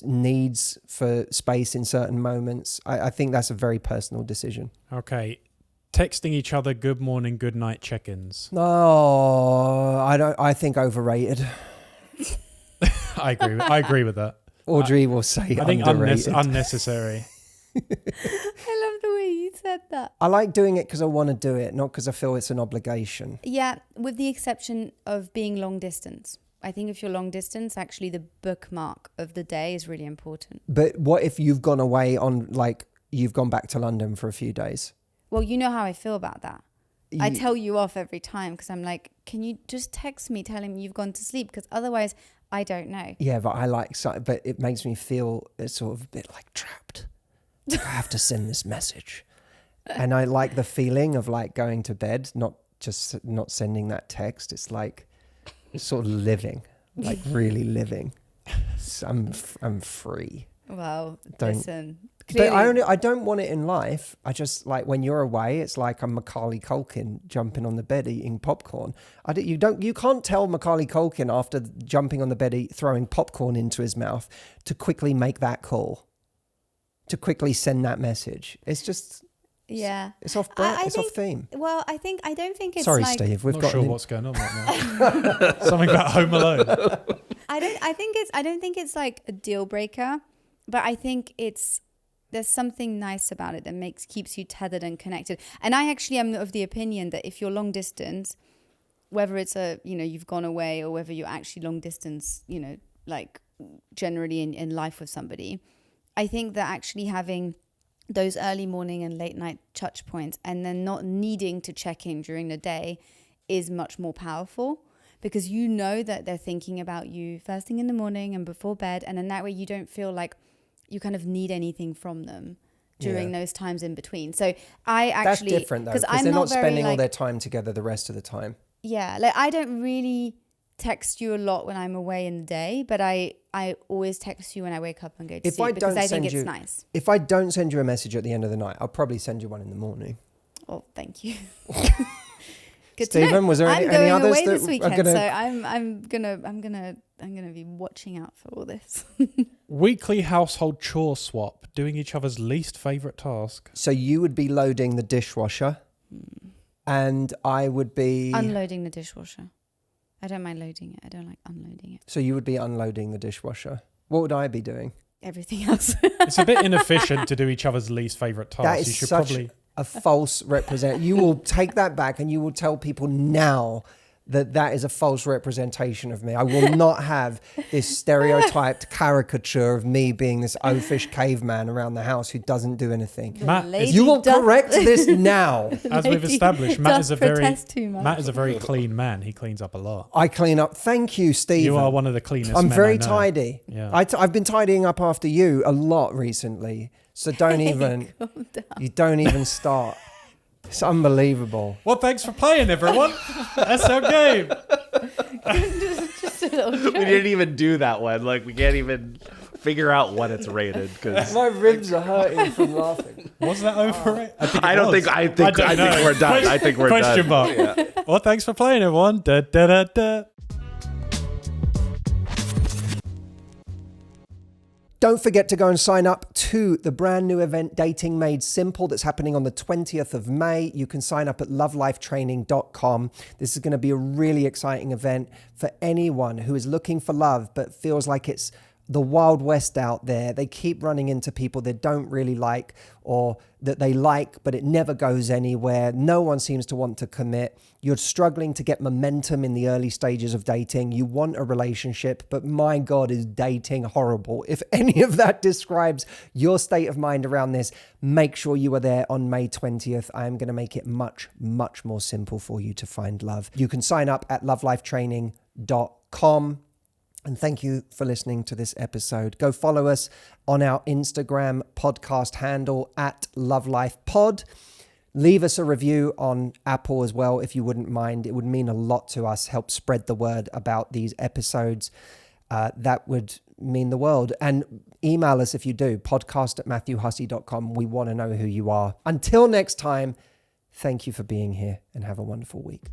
S1: needs for space in certain moments. I think that's a very personal decision.
S2: Okay. Texting each other good morning, good night check-ins.
S1: No, I think overrated.
S2: I agree with that.
S1: Audrey will say
S2: I think
S1: underrated.
S2: unnecessary.
S3: I love the way you said that.
S1: I like doing it because I want to do it, not because I feel it's an obligation.
S3: Yeah, with the exception of being long distance. I think if you're long distance, actually the bookmark of the day is really important.
S1: But what if you've gone away you've gone back to London for a few days?
S3: Well, you know how I feel about that. I
S1: You-
S3: tell you off every time because I'm like, can you just text me telling me you've gone to sleep? Because otherwise I don't know.
S1: Yeah, but but it makes me feel sort of a bit like trapped. Like, I have to send this message. And I like the feeling of like going to bed, not sending that text. It's like sort of living, like really living. So I'm free.
S3: Well,
S1: Don't.
S3: listen.
S1: But
S3: Clearly,
S1: I don't want it in life. I just like when you're away, it's like I'm Macaulay Culkin jumping on the bed eating popcorn. You can't tell Macaulay Culkin after jumping on the bed throwing popcorn into his mouth to quickly make that call, to quickly send that message. It's just
S3: yeah.
S1: it's off theme.
S3: Well, I don't think it's
S1: Sorry,
S3: like,
S1: Steve. We've
S2: Not
S1: got
S2: sure what's going on right now. Something about Home Alone.
S3: I don't think it's like a deal breaker, but I think there's something nice about it that keeps you tethered and connected. And I actually am of the opinion that if you're long distance, whether it's you've gone away or whether you're actually long distance, like generally in life with somebody, I think that actually having those early morning and late night touch points and then not needing to check in during the day is much more powerful, because you know that they're thinking about you first thing in the morning and before bed. And then that way you don't feel like you kind of need anything from them during those times in between. So I actually...
S1: That's different though, because they're not spending all their time together the rest of the time.
S3: Yeah, like I don't really text you a lot when I'm away in the day, but I always text you when I wake up and go to sleep because I think it's nice.
S1: If I don't send you a message at the end of the night, I'll probably send you one in the morning.
S3: Oh, thank you. Good
S1: Stephen,
S3: to know.
S1: was there
S3: I'm
S1: any
S3: going
S1: others
S3: away
S1: that
S3: this
S1: are
S3: weekend,
S1: gonna...
S3: so I'm gonna be watching out for all this.
S2: Weekly household chore swap, doing each other's least favourite task.
S1: So you would be loading the dishwasher, and I would be...
S3: Unloading the dishwasher. I don't mind loading it. I don't like unloading it.
S1: So you would be unloading the dishwasher. What would I be doing?
S3: Everything else.
S2: It's a bit inefficient to do each other's least favourite task.
S1: That is
S2: You should
S1: such
S2: probably...
S1: a false represent. You will take that back and you will tell people now that is a false representation of me. I will not have this stereotyped caricature of me being this oafish caveman around the house who doesn't do anything. You will correct this now.
S2: As we've established, Matt is a very clean man. He cleans up a lot.
S1: I clean up. Thank you, Steve.
S2: You are one of the cleanest
S1: I'm
S2: men
S1: very
S2: I know.
S1: tidy.
S2: Yeah.
S1: I've been tidying up after you a lot recently. So don't even, you don't even start. It's unbelievable.
S2: Well, thanks for playing, everyone. That's our game.
S3: just a little joke.
S4: We didn't even do that one. Like, we can't even figure out what it's rated because
S1: My ribs are hurting from laughing.
S2: Was that overrated?
S4: I think we're done. I think we're
S2: Question
S4: done.
S2: mark.
S4: Yeah.
S2: Well, thanks for playing, everyone. Da, da, da, da.
S1: Don't forget to go and sign up to the brand new event Dating Made Simple that's happening on the 20th of May. You can sign up at lovelifetraining.com. This is going to be a really exciting event for anyone who is looking for love but feels like it's the Wild West out there. They keep running into people they don't really like or that they like, but it never goes anywhere. No one seems to want to commit. You're struggling to get momentum in the early stages of dating. You want a relationship, but my God, is dating horrible. If any of that describes your state of mind around this, make sure you are there on May 20th. I am going to make it much, much more simple for you to find love. You can sign up at lovelifetraining.com. And thank you for listening to this episode. Go follow us on our Instagram podcast handle at lovelifepod. Leave us a review on Apple as well, if you wouldn't mind. It would mean a lot to us. Help spread the word about these episodes. That would mean the world. And email us if you do, podcast@matthewhussey.com. We want to know who you are. Until next time, thank you for being here and have a wonderful week.